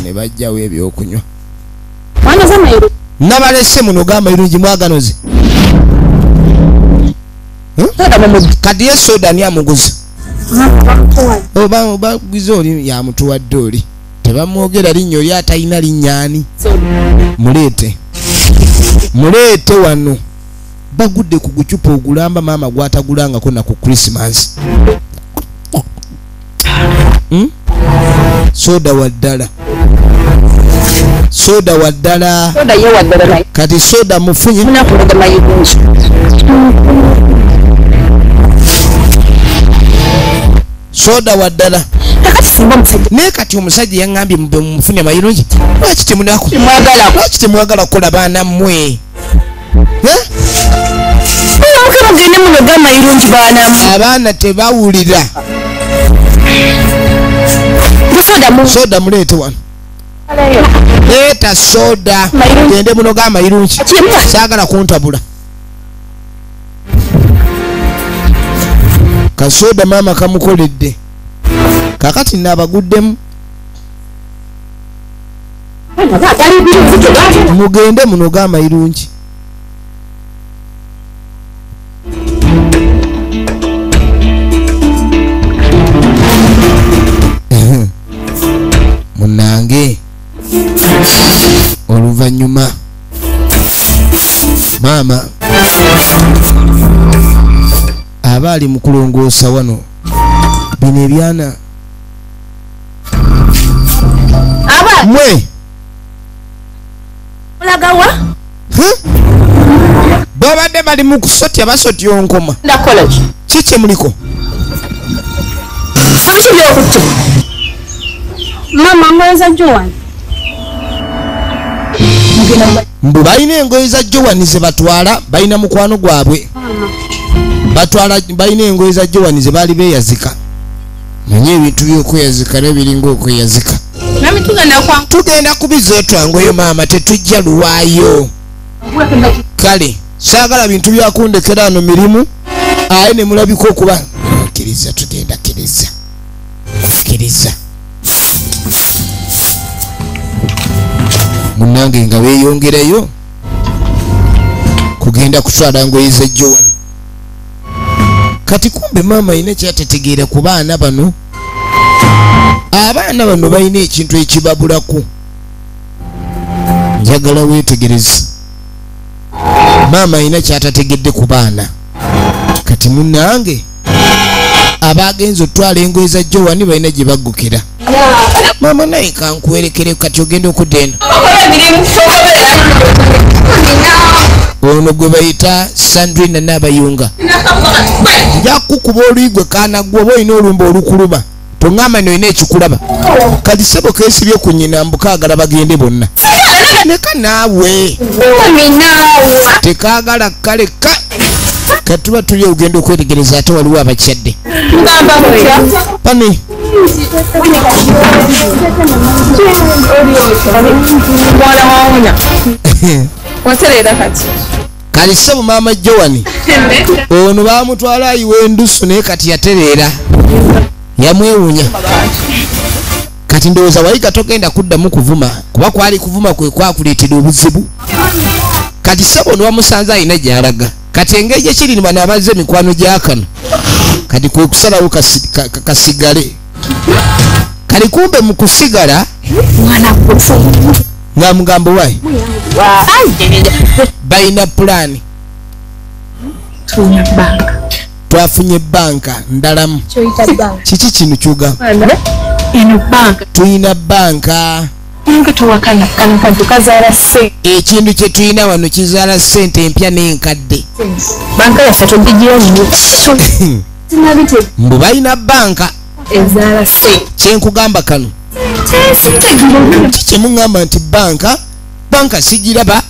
ne bajjawo ebyokunywa nabalese muno g'amayirungi mwaganoze kati ye soda ni amuguza oba gwiza oli yamutuwadde oli tebamwogera linnyo li atalina linnyaani muleete wano bagudde ku gucupa ogulamba maama gwatagulangako na ku Christmas soda waddala kati soda mufunye soda waddala naye kati omusajja yaŋŋambye mufune mayirungi lwaki temwagala kukola baana mmwe abaana tebawulira soda muleete wano leeta soda gende muno g'amayirungi saagala kuntabula kasoda maama kamukoledde kakati naabaguddemu mugende muno g'amayirungi munange oluvannyuma maama aba ali mu kulongoosa wano bino ebyana mwe babadde bali mu kusotya basotya onkoma kiki muliko mama ngoza Joan mbu balina engoye za Joan ze batwala balina mukwano gwabwe balina engoye za Joan ze bali beeyazika manye ebintu by'okweyazika nebiringa okweyazika tugenda kubizeetwangoyo maama tetujja luwaayo kale saagala bintu byakundekera ano mirimu aye ne mulabika okuba kkiriza tugenda kkiriza munange nga weeyongerayo kugenda kutwala ngoye za Joan kati kumbe maama ine kyatategeera ku baana bano abaana bano balina ekintu ekibabulaku njagala weetegereza maama ina kyatategedde ku baana kati munange abagenza otwala engoye za Joan balina gye baggukira maama naye kankwerekere kati ogenda okuddeena ono gwe bayita Sandrina n'abayunga njakukuba oluyigwe kaanagwa oba olina olumba olukuluma toŋŋamba noyina ekikulaba kati sebo keesibye ku nnyina mbukaagala bagende bonna neka naawe tekaagala kaleka katuba tuli ogenda okwetegereza ate waliwo abakyadde pani Kalisebo mama Joani ono bamutwala ayiwe endusu naye kati yatereera yamwewunya kati ndowooza wayiga togenda kuddamu kuvuma kuba kwali kuvuma kwe kwakuleetera obuzibu kati sebo ono wamusanze alina gy'alaga kati engeri gyekiri bano abazze emikwano gy'akano kati kwe kusalawo kasigale kali kumbe mu kusigala nga mugambo wayi balina pulaani twafunye banka ndalamu kiki kino kyogamba tuyina banka ekintu kye tuyina wano kizaala ssente empya n'enkadde mbu balina banka kyenkugamba kano kikyemuŋŋamba nti banka sigiraba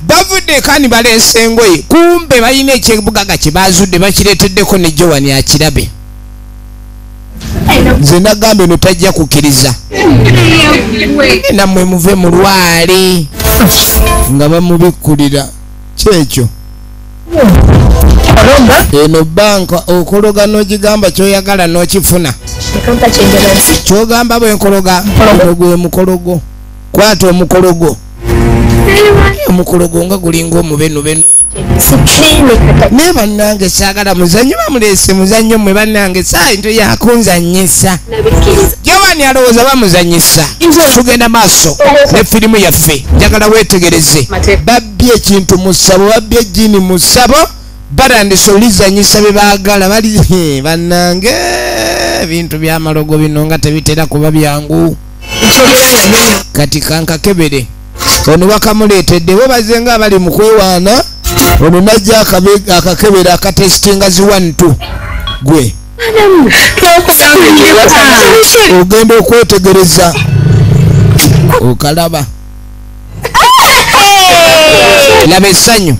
bavudde kani baleese engoye kumbe balina ekyebugaga kye bazudde bakireeteddeko ne Joani akirabe nze nagamba eno tajja kukkiriza nammwe muve mu lwale nga bamubikkulira kyekyo eno banka okologa n'ogigamba kyoyagala n'okifuna kyogamba bwenkologa gwe mukologo kwata omukologo omukologo nga gulinga omubenubenu ne bannange saagala muzannyo bamuleese muzannyo mmwe bannange saayinto yakunzanyisa Joani alowooza bamuzanyisa tugenda maaso ne firimu yaffe njagala weetegereze babbye ekintu mu ssabo babbye ejjini mu ssabo barandisa olizanyisa bye baagala bali bannange ebintu by'amalogo bino nga tebitera kuba byangu kati kankakebere ono bakamuleetedde webaze nga abali mu kwewaana ono najja akakebera akatesitinga zi 1-2 gwe ogenda okwetegereza okalaba laba essanyu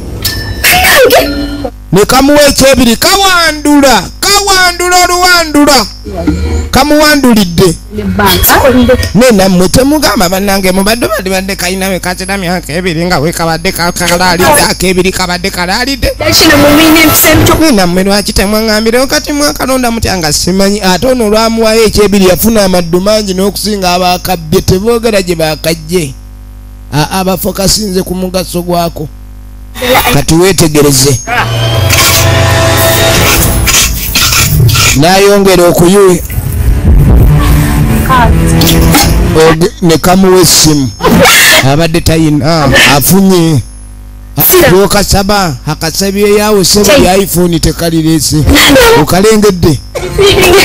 ne kamuwa ekyebiri kawandula oluwandula kamuwandulidde nenammwe temugamba bannange mubadde badde kalinawe kakira myaka ebiri nga we kabadde kalalidde akebiri kabadde kalalidde nenammwe lwaki temwaŋŋambirewo kati mwakalonda mutya nga simanyi ate ono olwamuwayo ekyebiri yafuna amaddu mangi n'okusinga abakabbye teboogera gye bakajje abafo kasinze ku mugaso gwako kati weetegereze nayongera okuyuwe ne kamuwa essimu abadde tayina afunye okasaba akasabye yawe sebo lya iPhone tekalireese okalengedde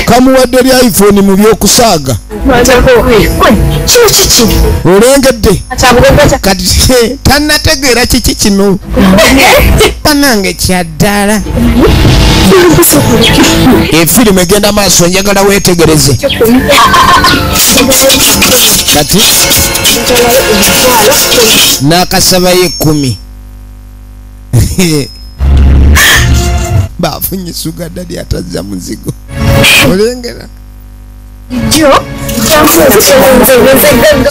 kamuwadde lya iPhone mu byokusaaga olengedde kati tannategeera kiki kino bannange kyaddala efirimu egenda maaso njagala weetegereze kati n'akasabayo 10 bafunye suga dadi atazza muzigo olengera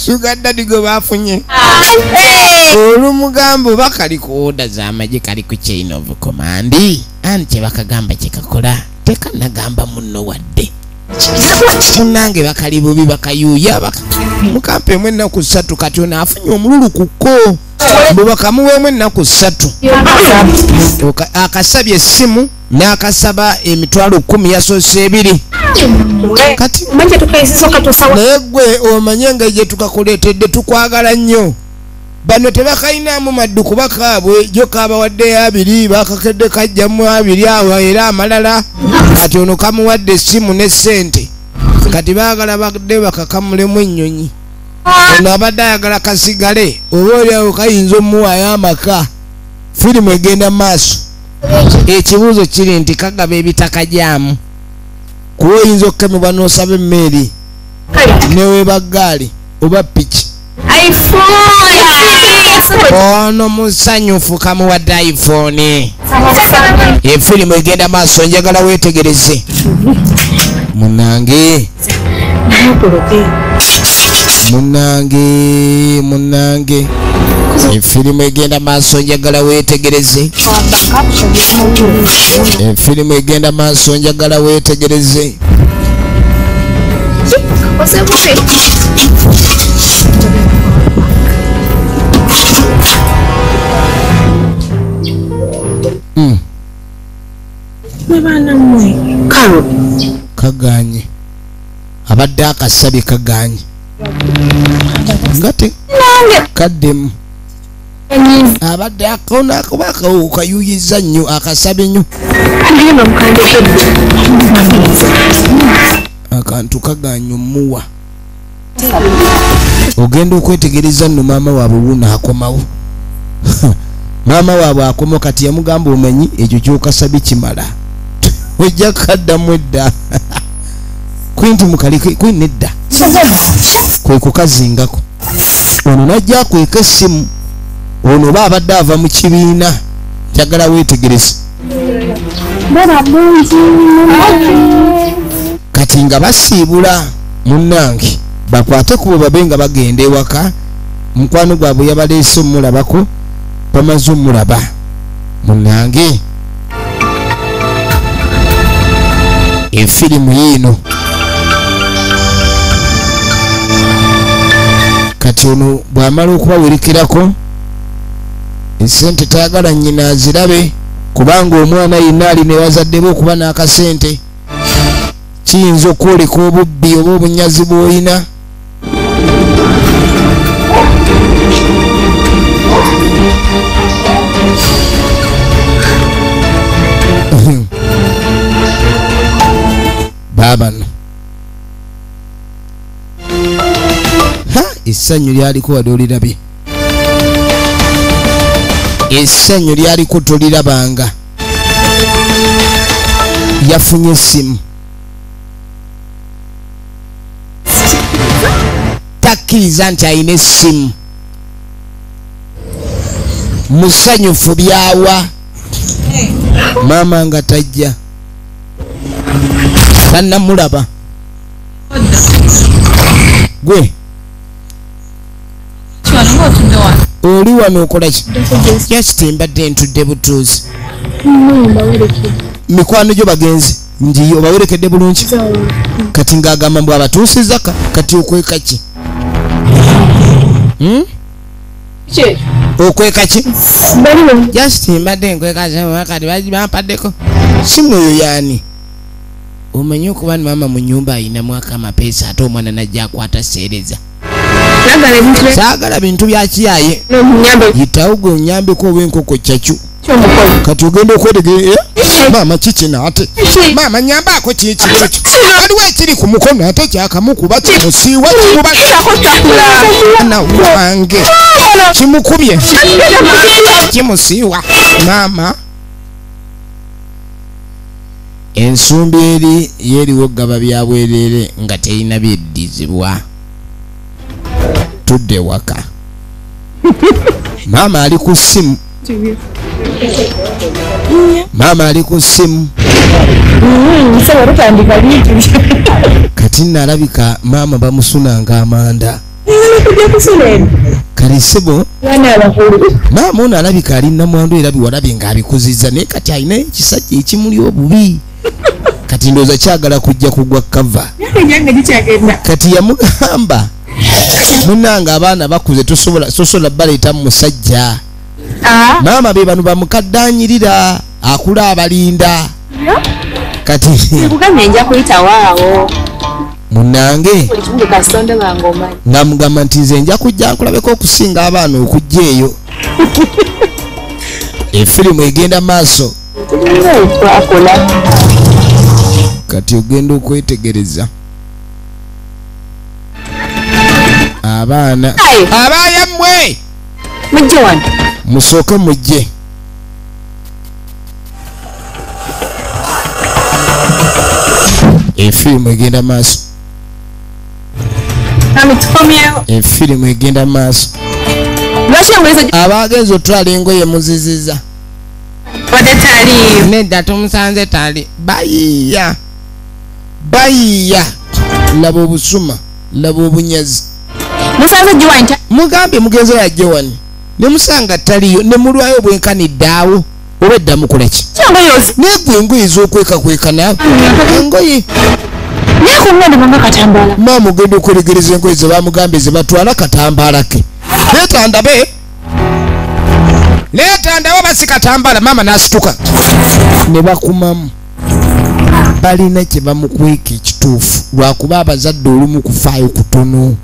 suga dadi go bafunye olumugambo bakali ku oda z'amagye kali ku chain of command anti bakagamba kikakola tekanagamba munno wadde munange bakali bubi bakayuya mukampe mwe ennaku 3 kati ono afunye omululu kuko mbu bakamuweemu ennaku 3 akasabye essimu n'akasaba emitwalo 10 yasoose 2 kati naye gwe omanye nga gye tukakuleetedde tukwagala nnyo bano tebakayinaamu maddu kuba kaabwe jo kaabawaddeyo 2 bakakedde kajjamu 2 awo era amalala kati ono kamuwadde essimu ne ssente kati baagala badde bakakamulemu ennyonyi ono abadde ayagala kasigale oba oliawo kayinza omuwaayo amaka firimu egenda maaso ekibuuzo kiri nti kagaba ebitaka jaamu kuba oyinza okukemebwa n'osaba emmeeri neweeba gaali oba piki ono musanyufu kamuwadde iPhone efirimu egenda maaso njagala weetegereze munange Efirimu egenda maaso njagala weetegereze. Efirimu egenda maaso njagala weetegereze. Kaganye abadde akasabi kaganye ngate kaddemu abadde akona akubaka okayuyiza nnyo akasabe nnyo akantu kaganye omuwa ogenda okwetegereza nno maama waabwe wuuna akomawo maama waabwe akomo kati yamugamba omanyi ekyo kyokasabye kimala ojja kaddamu edda kwinti mukalike kwinedda kwe kukazingako ono najja kweka essimu ono ba abadde ava mu kibiina njagala weetegereze kati nga basiibula munnange bakwate kubo babe nga bagenda ewaka mukwano gwabwe yabaleese omulabako bamaze omulaba munnange efirimu yiino kati ono bw'amala okubawerekerako esente tayagala nnyina azirabe kubanga omwana yenna alina bazadde be okuba n'akasente kiyinza okwoleka obubbi oba obunyazi bw'olina baabano essanyu lyaliko wadde olirabye essanyu lyaliko tolirabanga yafunye essimu takkiriza nti alina essimu musanyufu byawa maama nga tajja tannamulaba gwe oli wano okola ki yakiti mbadde ntudde butuuzi mikwano gyo bagenzi ndi obawerekedde bulungi kati ng'agamba mbw abatuusiza kati okweka ki okweka ki jakiti mbadde nkweka kati bampaddeko simu oyo yaani omanyi okuba ni maama mu nyumba ayinamu akamapeesa ate omwana najja akwata seereza saagala bintu byakiyaye yitawo gwe onyambeko oba enkoko kyakyu kati ogenda okwetegereza maama kikino ate maama nyambaako kikiro ekyo waliwo ekiri ku mukono ate kyakamukuba kimusiiwa kimubaana wange kimukubye kimusiiwa maama ensumbi eri yeriwo gaba byabwerere nga terina byeddizibwa tudde waka maama ali ku ssimu maama ali ku ssimu kati nalabika maama bamusunanga amanda kalisebo maama ono alabika ali namwandu era biwalabye ng'abikuzizza naye kati alina ekisajja ekimuli obubi kati ndowooza kyagala kujja kugwa kava kati yamugamba munanga abaana bakuze tosobola baleeta mu musajja maama be bano bamukaddanyirira akula abalinda kati nja kuyitawaawo munange ng'amugamba nti nze nja kujja nkulabeko okusinga abaana okujja eyo efirimu egenda maaso kati ogenda okwetegereza abaana abayammwe mujje wano musooke mujje efirimu egenda maaso efirimu egenda maaso abagenzi otwala engoye muziziza nedda tumusanze tali bayiya laba obusuma laba obunyazi musanze jiwani mugambye mugenzi yajje wani ne musanga taliyo ne mulwayo bwenkanidde awo obedda mukola ki negwe engoye ez'okwekakweka nawe engoye nekunondebanga katambala maama ogenda okweregereza engoye ze bamugambye ze batwala katambaala ke leeta ndabe basi katambala maama n'asituka ne bakumamu balina kye bamukweka ekituufu lwakuba abazadde olumu kufaayo kutono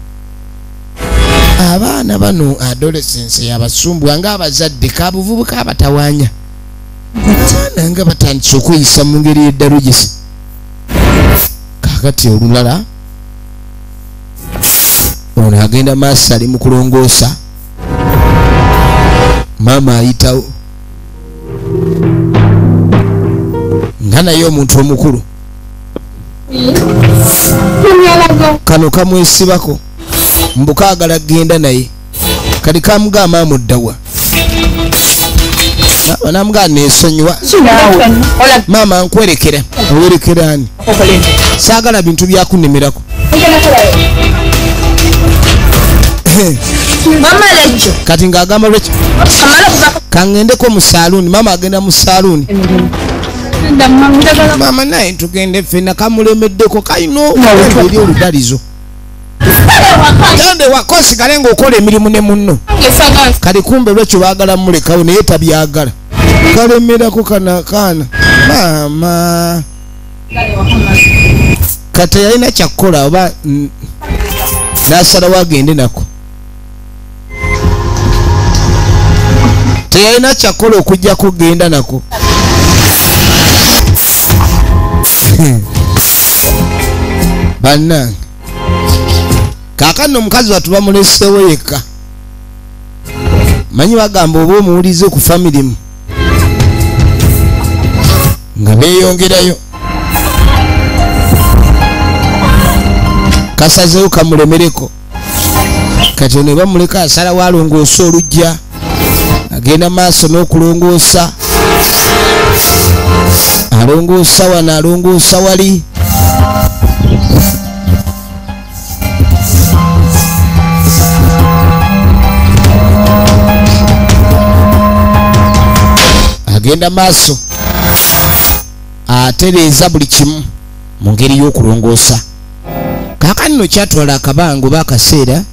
abaana bano adolescence yabasumbwa ng'abazadde kabuvubuka abatawaanya batana nga batandise okweyisa mu ngeri y'eddarugisi kakati olulala ono agenda maaso ali mu kulongoosa maama ayitawo nga naye omuntu omukulu kano kamwesibako mbukaagala genda naye kali kamugamba amuddawa namugaa nesonyiwa maama nkwerekera owerekerani saagala bintu byakunemerako kati ngaagamba lwekyo kangendeko mu saaluuni maama agenda mu saaluuni maama naye tugende ffenna kamulemeddeko kalina eri oludalizo gende wako osigale ng'okola emirimu ne munno kali kumbe lwekyo baagala mulekawo naye tabyagala kalemerako kanakaana maama kati yalina kyakkola oba nasalawo agende nako teyalina kyakkola okujjako genda nako bannange kaakano omukazi watu bamuleseewo yekka manyi bagamba oba omuwulize ku famirimu nga beeyongerayo kasazeewo kamulemereko kati ono bamuleka asalawo alongoosa olujja agenda maaso n'okulongoosa alongoosa wano alongoosa wali agenda maaso atereeza buli kimu mu ngeri y'okulongoosa kaakano no kyatwala akabango baakaseera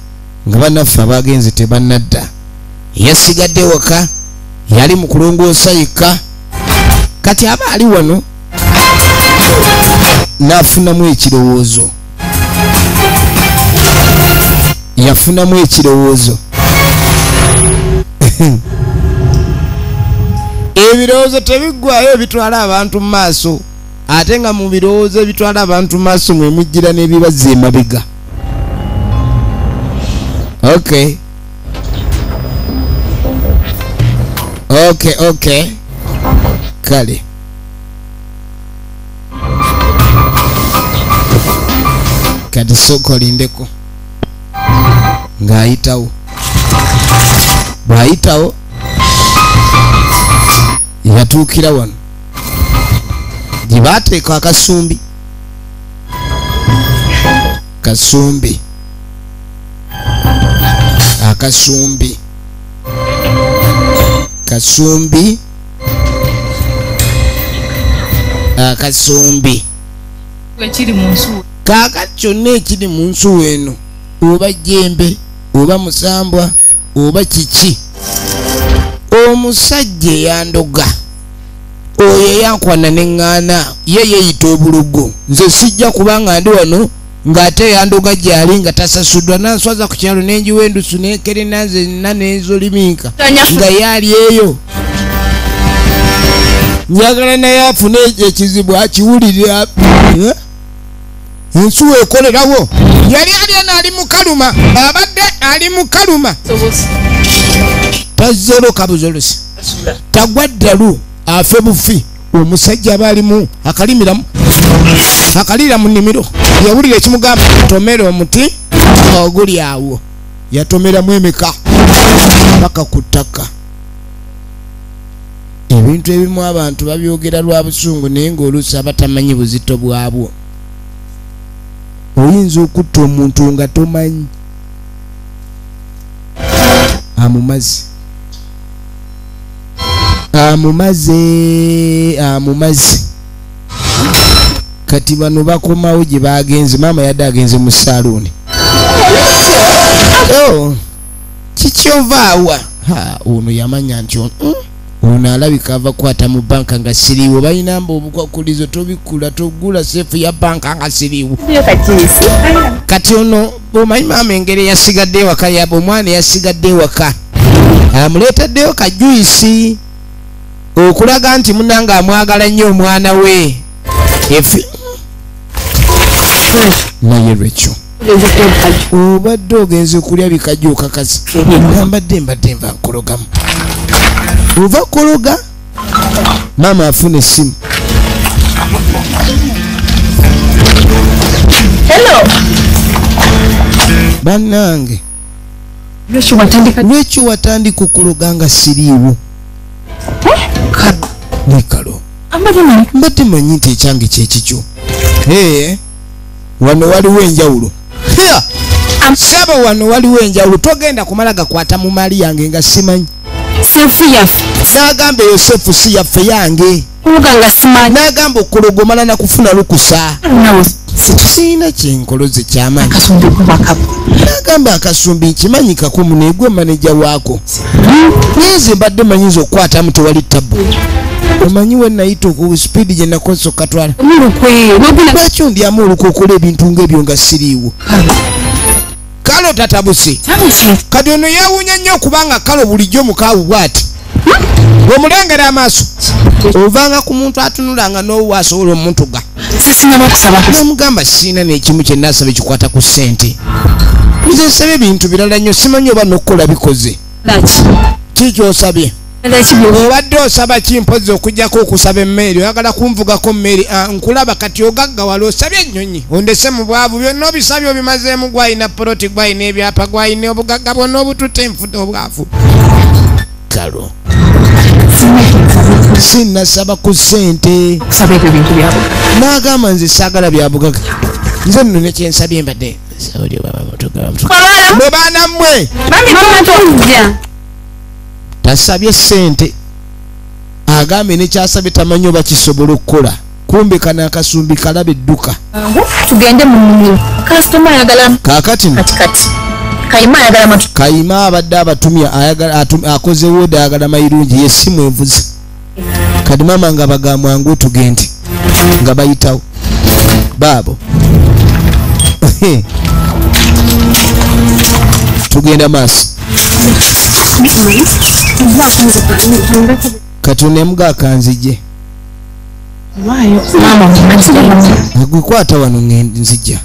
nga bannaffe abagenzi tebannadda yasigadde waka yali mu kulongoosa yekka kati aba ali wano n'afunamu ekirowoozo yafunamu ekirowoozo ebirowoozo tebiggwayo ebitwala abantu mu maaso ate nga mu birowoozo ebitwala abantu mu maaso mwe mujjira n'ebibazza emabega okay kale kati sooka olindeko ng'ayitawo bw'ayitawo yatuukira wano gye baateeka akasumbi akasumbi kaakati kyonna ekiri mu nsuwa eno oba jjembe oba musambwa oba kiki omusajja eyandoga oyo eyankwana neŋŋaana ye yeeyita obulugo nze sijja kubanga ndi wano ng'ate yandoga gyali nga tasasuddwa nanswaza ku kyalo n'enjiwa endusu n'ekerena nze nna n'ezoliminka nga yaali eyo njagala naye afune ekizibu akiwulirira ensuwa ekolerawo yali alyana ali mukaluma abadde ali mukaluma tazero kabuzolosi tagwa ddalu afe bufi omusajja aba alimu akalira mu nnimiro yawulira ekimugamba tomera omuti oguli awo yatomeramu emeka paka ku ttaka ebintu ebimu abantu babyogera lwa busungu naye ng'oluusi abatamanyi buzito bwabwo oyinza okutta omuntu nga tomanyi amumazi amumaze kati bano bakomawo gye bagenze maama yadde agenze mu saluuni kikyovaawa ono yamanya nti ono alabika ava kwata mu banka nga siriiwo balinamba obukwakulizo tobikula togula seefu ya banka nga siriiwo kati ono bomanyi maama engeri yasigadde ewaka yaba omwana yasigadde ewaka amuleetaddeyo kajuyisi okulaga nti munanga amwagala nnyo omwana we naye lwekyo obadde ogenze okulya bikajjo okakasi mbadde nva nkologamu ova kologa maama afuna essimu bannange lwekyo watandika okuloga nga siriiwo nekalo mbadde manyi nti ekyange kyekikyo wano waliwo enjawulo saba wano waliwo enjawulo togenda kumala gakwata mu maali yange nga simanyi nagamba yosefu si yaffe yange nagamba okuloga omala nakufuna lukusa siina kyenkoloze kyamaanyi nagamba akasumbi nkimanyi kakumu negwe maneja waako neze mbadde manyiza okukwatamu tewali tabu omanyi we nayita ku speedi gye nakozesa okatwala lwaki ondyamu oluka okola ebintu ng'ebyo nga siriiwo kalo tatabuse kati ono yewuunya nnyo okubanga kalo bulijjo mukaawu bw'ati bw'omulengera amaaso ovanga ku muntu atunulanga n'owa asobola omuntuga namugamba siina n'ekimu kye naasaba ekikwata ku ssente nze nsaba ebintu birala nnyo simanyi oba n'okukola bikoze kikyosabye obadde osaba kimpozi okujjako okusaba emmere oyagala kunvugako mmere nkulaba kati ogaggawala osabye ennyonyi ondese mu bwavu byonna obisabye obimazeemu gwalina poloti gwalina ebyapa gwalina obugagga bwonna obututte enfude obwavu kalo sinnasaba ku ssente n'agamba nze saagala bya bugaga nze nno nekyensabye mbadde mwe baana mmwe tasabye ssente agambe nekyasabye tamanyi oba kisobola okukola kumbe kana akasumbi kalaba edduka tugende mu kasitoma ayagala kaakati kayima abadde abatumya akoze wooda ayagala mayirungi yesimu evuze kati maama nga bagamwangu tugende nga bayitawo baabo tugenda maaso kati onemuga akanzije agwekwata wano nzija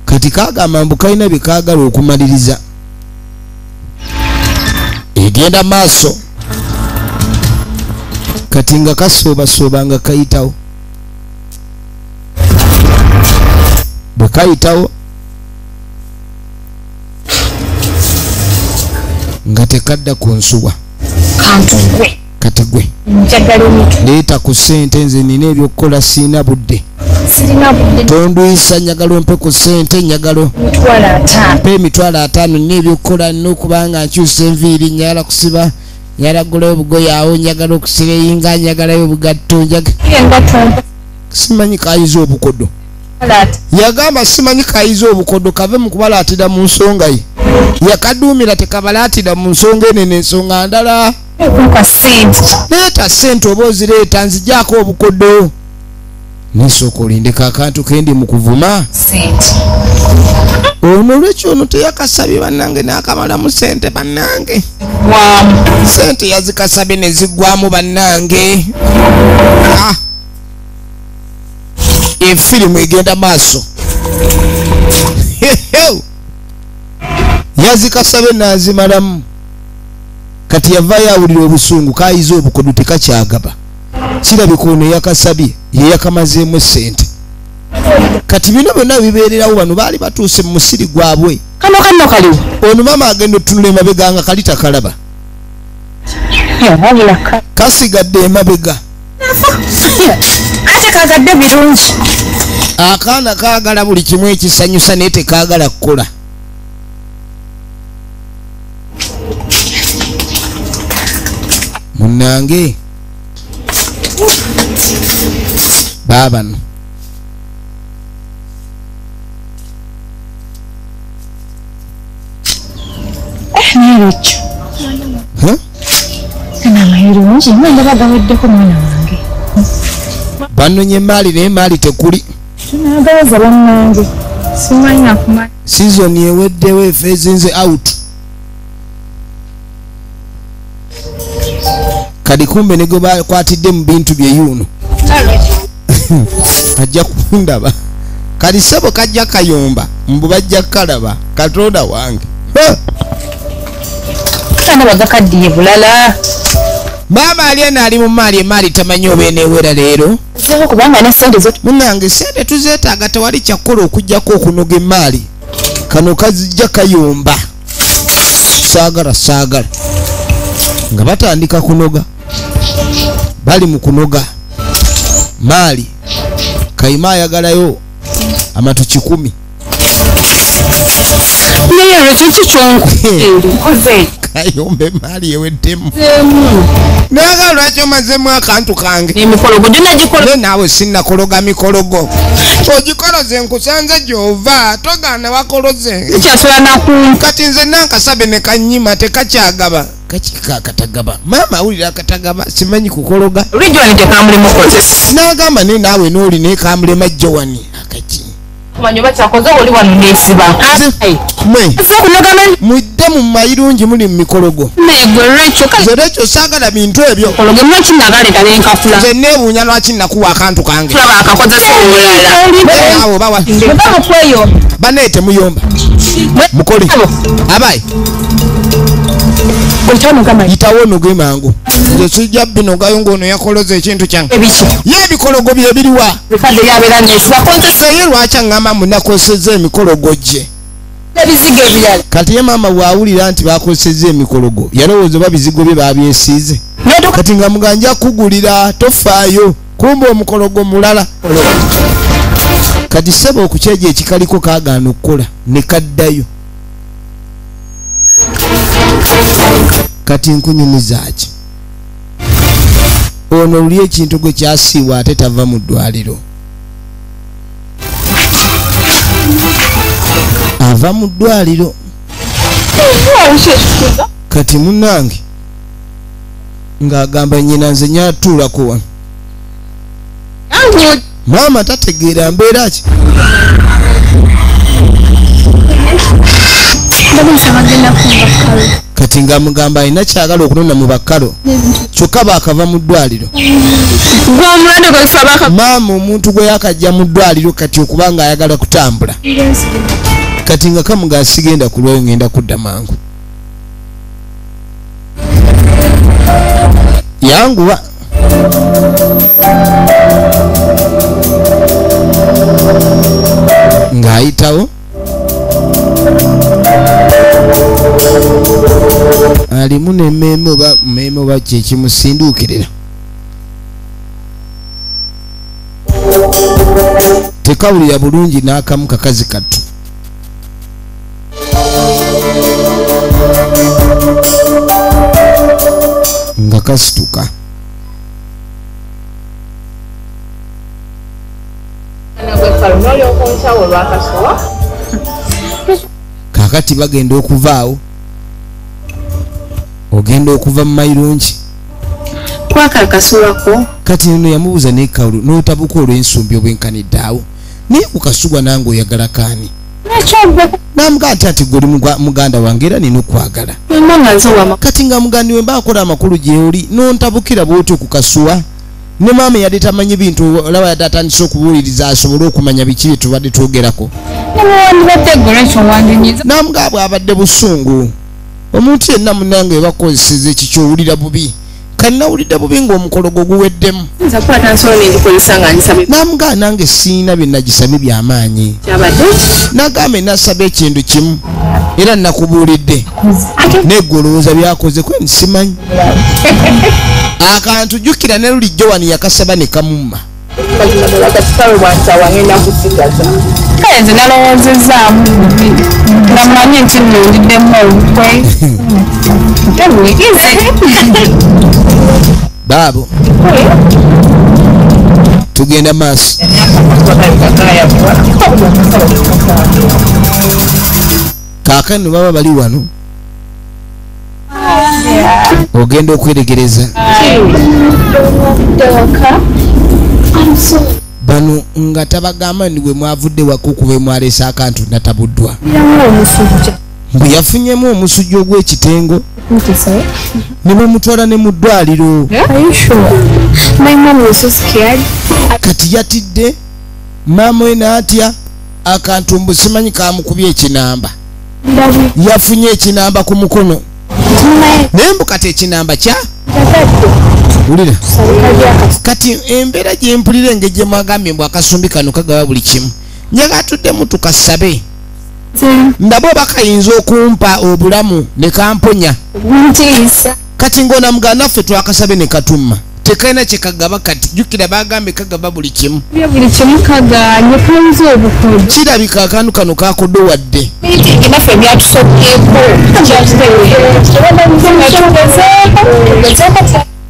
kati kagamba mbu kalina byekagala okumaliriza egenda maaso kati nga kasoobasooba nga kayitawo bwe kayitawo nga tekadda ku nsuwa kati gwe leeta ku ssente nze nina ebyokukola siina budde tonduyisa nyagala ompe ku ssente nyagalo mpe $50 nina ebyokukola nina okubanga nkyusa enviiri nyagala kusiba nyagala gulayo obugoye awo nyagala okusira eyinga nyagalayo obugatto simanyi kayiza obukodo yagamba simanyi kayiza obukodo kave mu kubalaatira mu nsonga ye yakaduumira tekabalaatira mu nsonga enene ensonga ndala leeta ssente oba ozireeta nzijaako obukodo nisooka olindeka akantu kendi mu kuvuma ono olwekyo ono teyakasabye bannange n'akamalamu ssente bannange ssente yazikasabye ne ziggwamu bannange efirimu egenda maaso yazikasabye n'azimalamu kati yavaayo awulira obusungu kayiza obukodo tekakyagaba kirabika ono yakasabye yeyakamazeemu essente kati bino byonna bibeererawo bano baali batuuse mu musiri gwabwe kano kaliwo ono maama agenda otunula emabega nga kali takalaba kasigadde emabega ate kagadde birungi akaana kaagala buli kimu ekisanyusa naye tekaagala kukola Munange baba no Nericho. Kana mayirungi mwenda bagaweddeko mwana wange. Banonye mali ne mali tekuli. Tunagaza bannange. Simanya kumanya. Season eweddewo efeezinze out. Kadi kumbe ne goba kwatidde mu bintu bye yuno. Ajja kundaba. Kadi sebo kajja kayomba. Mbu bajja kalaba. Katonda wange. Kana bagakaddiye bulala. Mama aliena ali mu mali tamanyi obene wera leero. Sebo kubanga ne sente zo. Munange sente tuzeetaaga tewali kyakkola okujjako okunoga emmali. Kano kazijja kayomba. Saagala. Nga batandika kunoga. Bali mu kunoga. Mali. Kayima ayagalayo amatu 10. Naye ekintu kyonko. Koze. Kayombe mali eweddemu. Naga lwaki omazemu akantu kange. Emikologo gyonna gikola. Naawe sinnakologa mikologo. Ogikoloze nkusanze gy'ova. Togaana wakoloze. Ekyasola naku. Kati nze nankasabe ne kannyima tekakyagaba. Kakika akatagaba. Maama awulira akatagaba simanyi kukologa. Region tekamulemu kozesa. N'agamba ne naawe n'oli nekamulema Jowani akaki. Kumanyo bakyakoze oli wano neesiba. Mwe. Kunogamani. Mudde mu mayirungi muli mu mikologo. Nego Rachel kazi. Rachel saagala bintu ebyo. Kologe mwachi nagaleta n'enkafula. Nze neebuunya lwaki nakuwa akantu kange. Tulaba akakozesa omulala. Awo bawa. Mugabo kweyo. Bane temuyomba. Mukole. Abayi. Kontano kama yitawo noge mangu. Nze sijja bino gayo ono yakoloze ekintu kyange. Ebichi. Ye bikologo bye biriwa. Bikade yabera nesiba kozesa. Ye lwaki ngamba munakoseze emikologo gye. Ebizigo ebyala. Kati ye mama bw'awulira nti bakoseze emikologo yalowooza babizigo bye babyesiize. Kati nga muganja kugulira tofaayo kumbe omukologo mulala. Kati sebo okukyeja ekikaliko kaagaana okukola ne kaddayo. Kati nkunyumizaaki ono luli ekintu gwe kyasiibwa ate tava mu ddwaliro. Ava mu ddwaliro. Kati munnange ng'agamba nnyina nze nyaatuulako wano. Maama tategeera mbeera ki. Kati nga mugamba alina kyagala okunona mu bakalo kyokka baakava mu ddwaliro. Maama omuntu gwe yakajja mu ddwaliro kati okuba nga ayagala kutambula. Kati nga kamuga sigenda kulwayo ngenda kudda mangu. Yanguwa. Ng'ayitawo. Alimu n'emmeeme oba kye kimusinduukirira. Tekawulira bulungi n'akamu kakazi kattu. Nga kasituka. Kakati bagenda okuvaawo. Ogenda okuva mu mayirungi. Kwakakasulako. Kati nno yamubuuza n'ekawulu n'otabuka olw'ensumbi obwenkanidde awo. Naye kukasubwa nange oyagala kaani. Namugaa ati gwe oli muganda wange era nina okwagala. Kati nga mugandi we mbaakola amakulu gye oli n'ontabukira bw'otyo kukasuwa. Ne maama yadde tamanyi bintu olaba yadde atandise okubuuliriza asobole okumanya biki bye tubadde twogerako. Namugaa bw'abadde busungu. Omuntu yenna munnange bakozeseza ekikyowulira bubi. Kati nawulidde bubi ng'omukologo guweddemu. Namugaa nange siina bye nagisabye by'amaanyi. Nagambe nasaba ekintu kimu era nakubuulidde. Neggolooza byakoze kwe nsimanyi. Akantu jjukira ne lulijjo wano yakasaba ne kamumma. Nze nalowoozezaamu nga mmanyi nti nnondiddemu olukwe. baabo tugenda maaso kaakano baba bali wano ogenda okweregereza bano nga tabagamba ndiwe mwavudde wakukuba mwaleese akantu natabuddwa bwe yafunyemu omusujja ogw'ekitengo ne bamutwala ne mu ddwaliro kati yatidde maama we n'atya akantu mbu simanyi kamukubye ekinamba yafunye ekinamba ku mukono naye mbu kati ekinamba kya wulira kati embeera gye mpulira engeri gye mwagambye mbu akasumbi kano kagaba buli kimu njaga atuddemu tukasabe ndaba oba kayinza okumpa obulamu ne kamponya kati ng'onamugana naffe twakasabe ne katumma tekalina kye kagaba kati jjukira bagambye kagaba buli kimu kirabika akantu kano kakodde wadde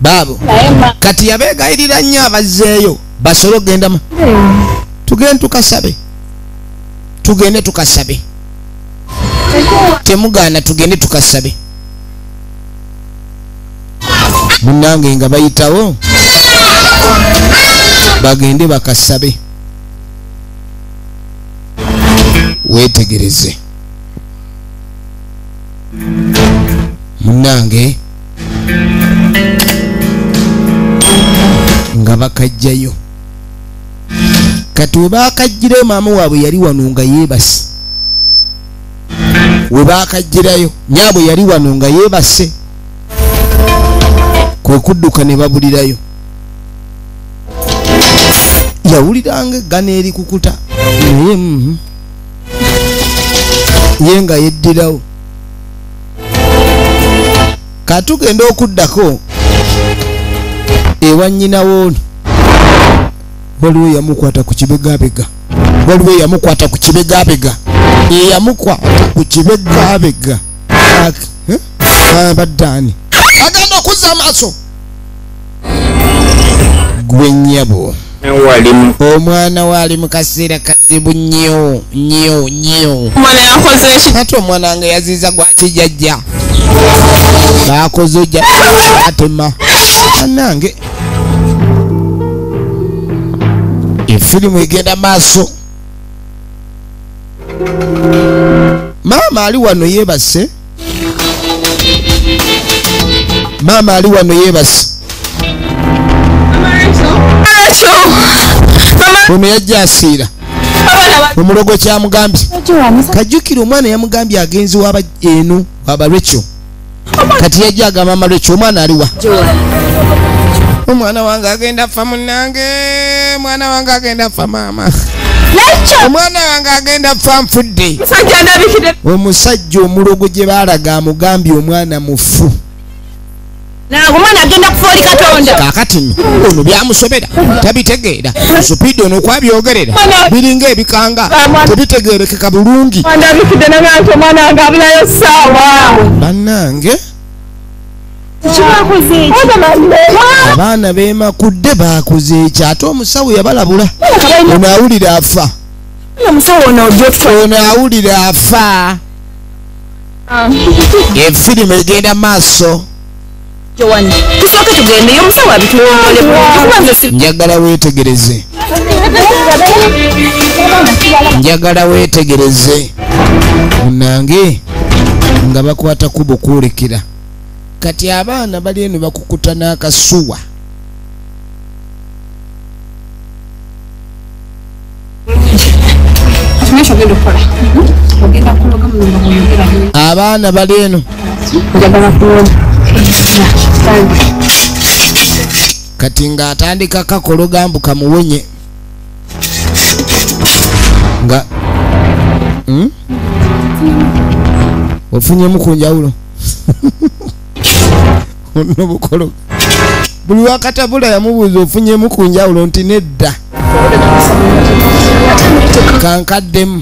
baabo kati yabeegayirira nnyo abazzeeyo basobole okgendama tugende tukasabe temugaana tugende tukasabe munnange nga bayitawo bagende bakasabe weetegereze munnange nga bakajjayo kati we bakajjirayo maama waabwe yali wano nga yeebase we bakajjirayo nyaabwe yali wano nga yeebase kwe kudduka ne babulirayo yawuliranga eggana erikukuta naye ye nga yeddirawo katugenda okuddako ewa nnyinawo ono waliwo yamukwata ku kibegabega yamukwata ku kibegabega baddaani agenda okuzza amaaso gwe nnyabo omwana waali mu kaseera kazibu nnyo ate omwana wange yaziiza gwakijajja bakoze ojja atema anange efirimu egenda maaso maama ali wano yeebase ono yajja asiira omulogo kyamugambye kajjukira omwana yamugambye agenzi eno waba Rachel kati yajja agamba mama Rachel omwana aliwa omwana wange agenda fa munnange mwana wange agenda fa maama omwana wange agenda fa nfudde omusajja omulogo gye baalaga amugambye omwana mufu omwana agenda kufa oli Katonda kaakati ono byamusobera tabitegeera supiidi ono okwabyogerera biringa ebikanga tebitegeerekeka bulungi omwana wange abulayo ssaawa bannange abaana beemakudde baakoze ekyo ate omusawo yabalabula ono awulira afa efirimu egenda maaso tusooke tugendeyo omusawo abituwole njagala weetegereze munange nga bakwata kubo kwolekera kati abaana bali eno bakukuta n'akasuwa abaana bali eno kati nga atandika kakologa mbu kamuwonye nga ofunyemu ku njawulo ono bukologa buli wakatabula yamubuuza ofunyemu ku njawulo nti nedda kankaddemu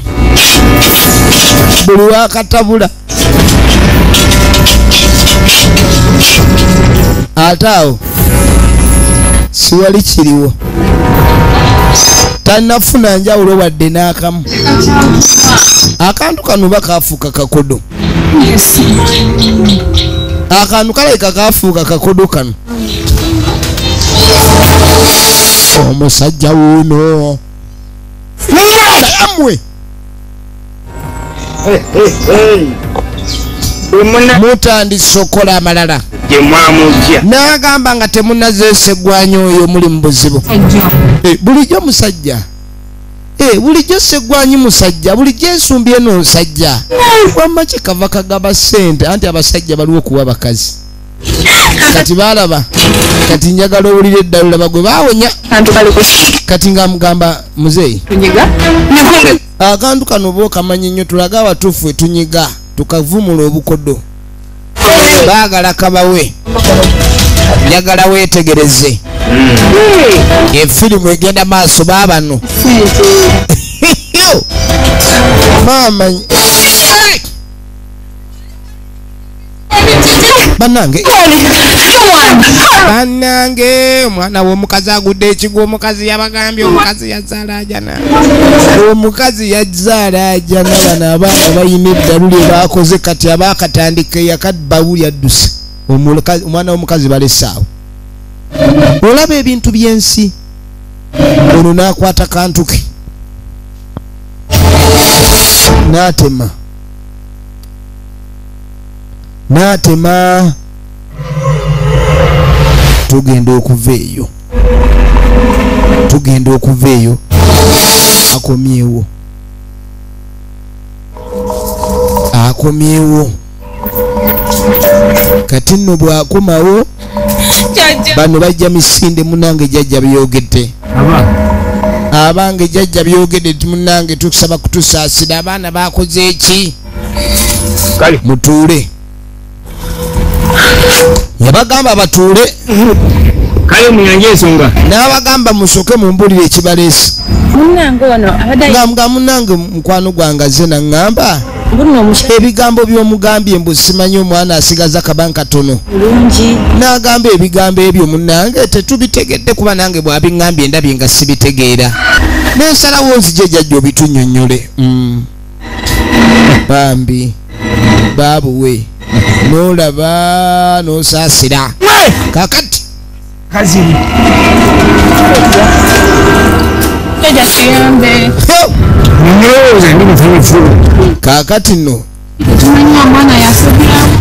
buli wakatabula ate awo siwali kiriwo tanafuna njawulo wadde n'akamu akantu kano bakafuuka kakodo akantu kalabika kafuuka kakodo kano omusajja wuno amwe mutandise okola amalala n'agamba nga temunazeesegwanya oyo muli mu buzibu bulijjo musajja bulijjo segwanyi musajja bulijjo ensumbye n'onsajja wamma kikava kagaba ssente anti abasajja baliwo okuwa bakazi kati balaba kati njagala owulire eddalula bagwe bawonya kati nga mugamba muzeeyi akantu kano bookamanyi nnyo tulaga awatuufu etunyiga tukavumula obukodo baagala kabawe njagala weetegereze efirimu egenda maaso baabano maama bannange omwana w'omukazi agudde ekigo omukazi yabagambye omukazi yazaala ajana omukazi yazaala ajana bano abaana bayina eddalu lye baakoze kati abaakatandika yakadbawu yadduse omwana w'omukazi balesaawo olaba ebintu by'ensi ono n'akwata kantu ke n'atema tugenda okuva eyo akomyewo kati nno bw'akomawo bano bajja misinde munange jjajja byogedde abange jjajja byogedde munange tukusaba kutusaasira abaana bakoze eki mutuule yabagamba batuule kale muyanje ensonga n'abagamba musoke mumbulire ekibaleese nga munange mukwano gwange azze naŋŋamba ebigambo by'omugambye mbu simanyi omwana asigaza kabanka katono n'agamba ebigambo ebyo munange tetubitegedde kuba nange bw'abiŋŋambye ndabye nga sibitegeera n'ensalawo nzije jjajja obitunnyonnyole bambi baabuwe n'olaba n'osaasira kakati kazini kakati nno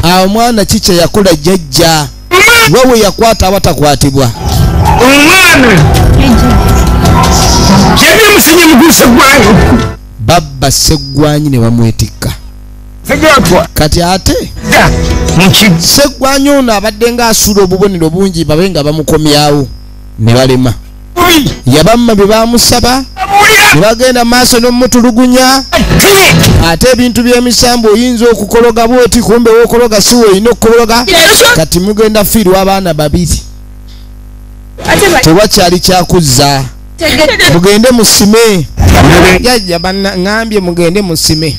awo omwana kikye yakola jjajja wewe yakwata abatakwatibwa omwana yali musinye muguse gwayo babba Sseggwanyi ne bamwetikka kati ate Sseggwanyi ono abadde ng'asuula obubonero bungi babe nga bamukomyawo ne balema yabamma bye bamusaba ne bagenda maaso n'omutulugunya ate ebintu by'emisambo oyinza okukologa bwoti kumbe wookologa si weolina okukologa kati mugenda fiirwa abaana babiri tewakyali kyakuzza mugende musime jjajja bannaŋŋambye mugende musime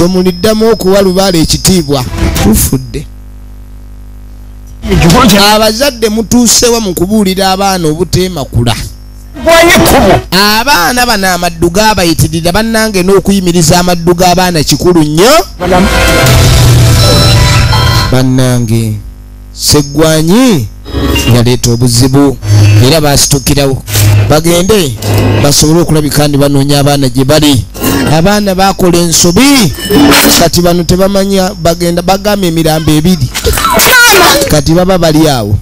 omuliddamu okuwa lubaala ekitiibwa tufudde abazadde mutuusewa mu kubuulira abaana obuteemakula abaana bano amaddu gaabayitirira bannange n'okuyimiriza amaddu g'abaana kikulu nnyo bannange Sseggwanyi yaleeta obuzibu era baasitukirawo bagende basobole okulabika ndi banoonya abaana gye bali abaana bakola ensobi kati bano tebamanya bagenda bagamba emirambo ebiri kati baba bali awo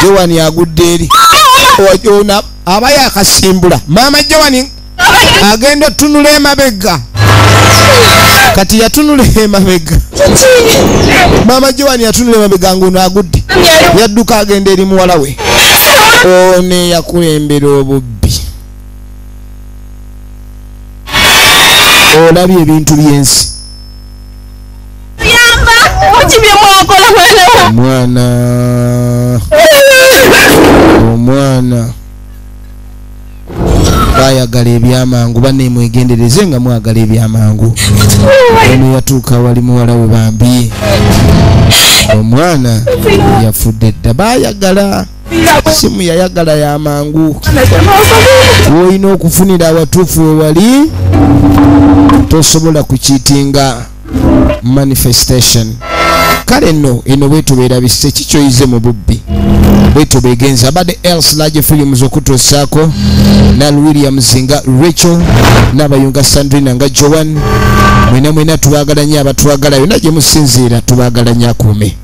Jowani agudde eri ona aba yakasimbula maama Jowani agenda otunula emabega kati yatunula emabega maama Jowani yatunula emabega ng'ono agudde yadduka agenda eri muwala we one yakulembera obubbi olabye ebintu by'ensi omwana bayagala ebyamangu banemwegendereze nga mwagala ebyamangu ono yatuuka wali muwala we bambi omwana yafudde dda bayagala simu yayagala ya mangu woyina okufunira awatuufu wewali tosobola kukiitinga manifestation. Kale nno eno bwetu beerabise kikyoyize mu bubbi bwetu begenza abadde else large films okutuusaako Nal Williams nga Rachel n'abayunga Sandrina nga Joan mwena tubaagala nnyo abatwagala yonna gye musinziira tubaagala nnyo akuume.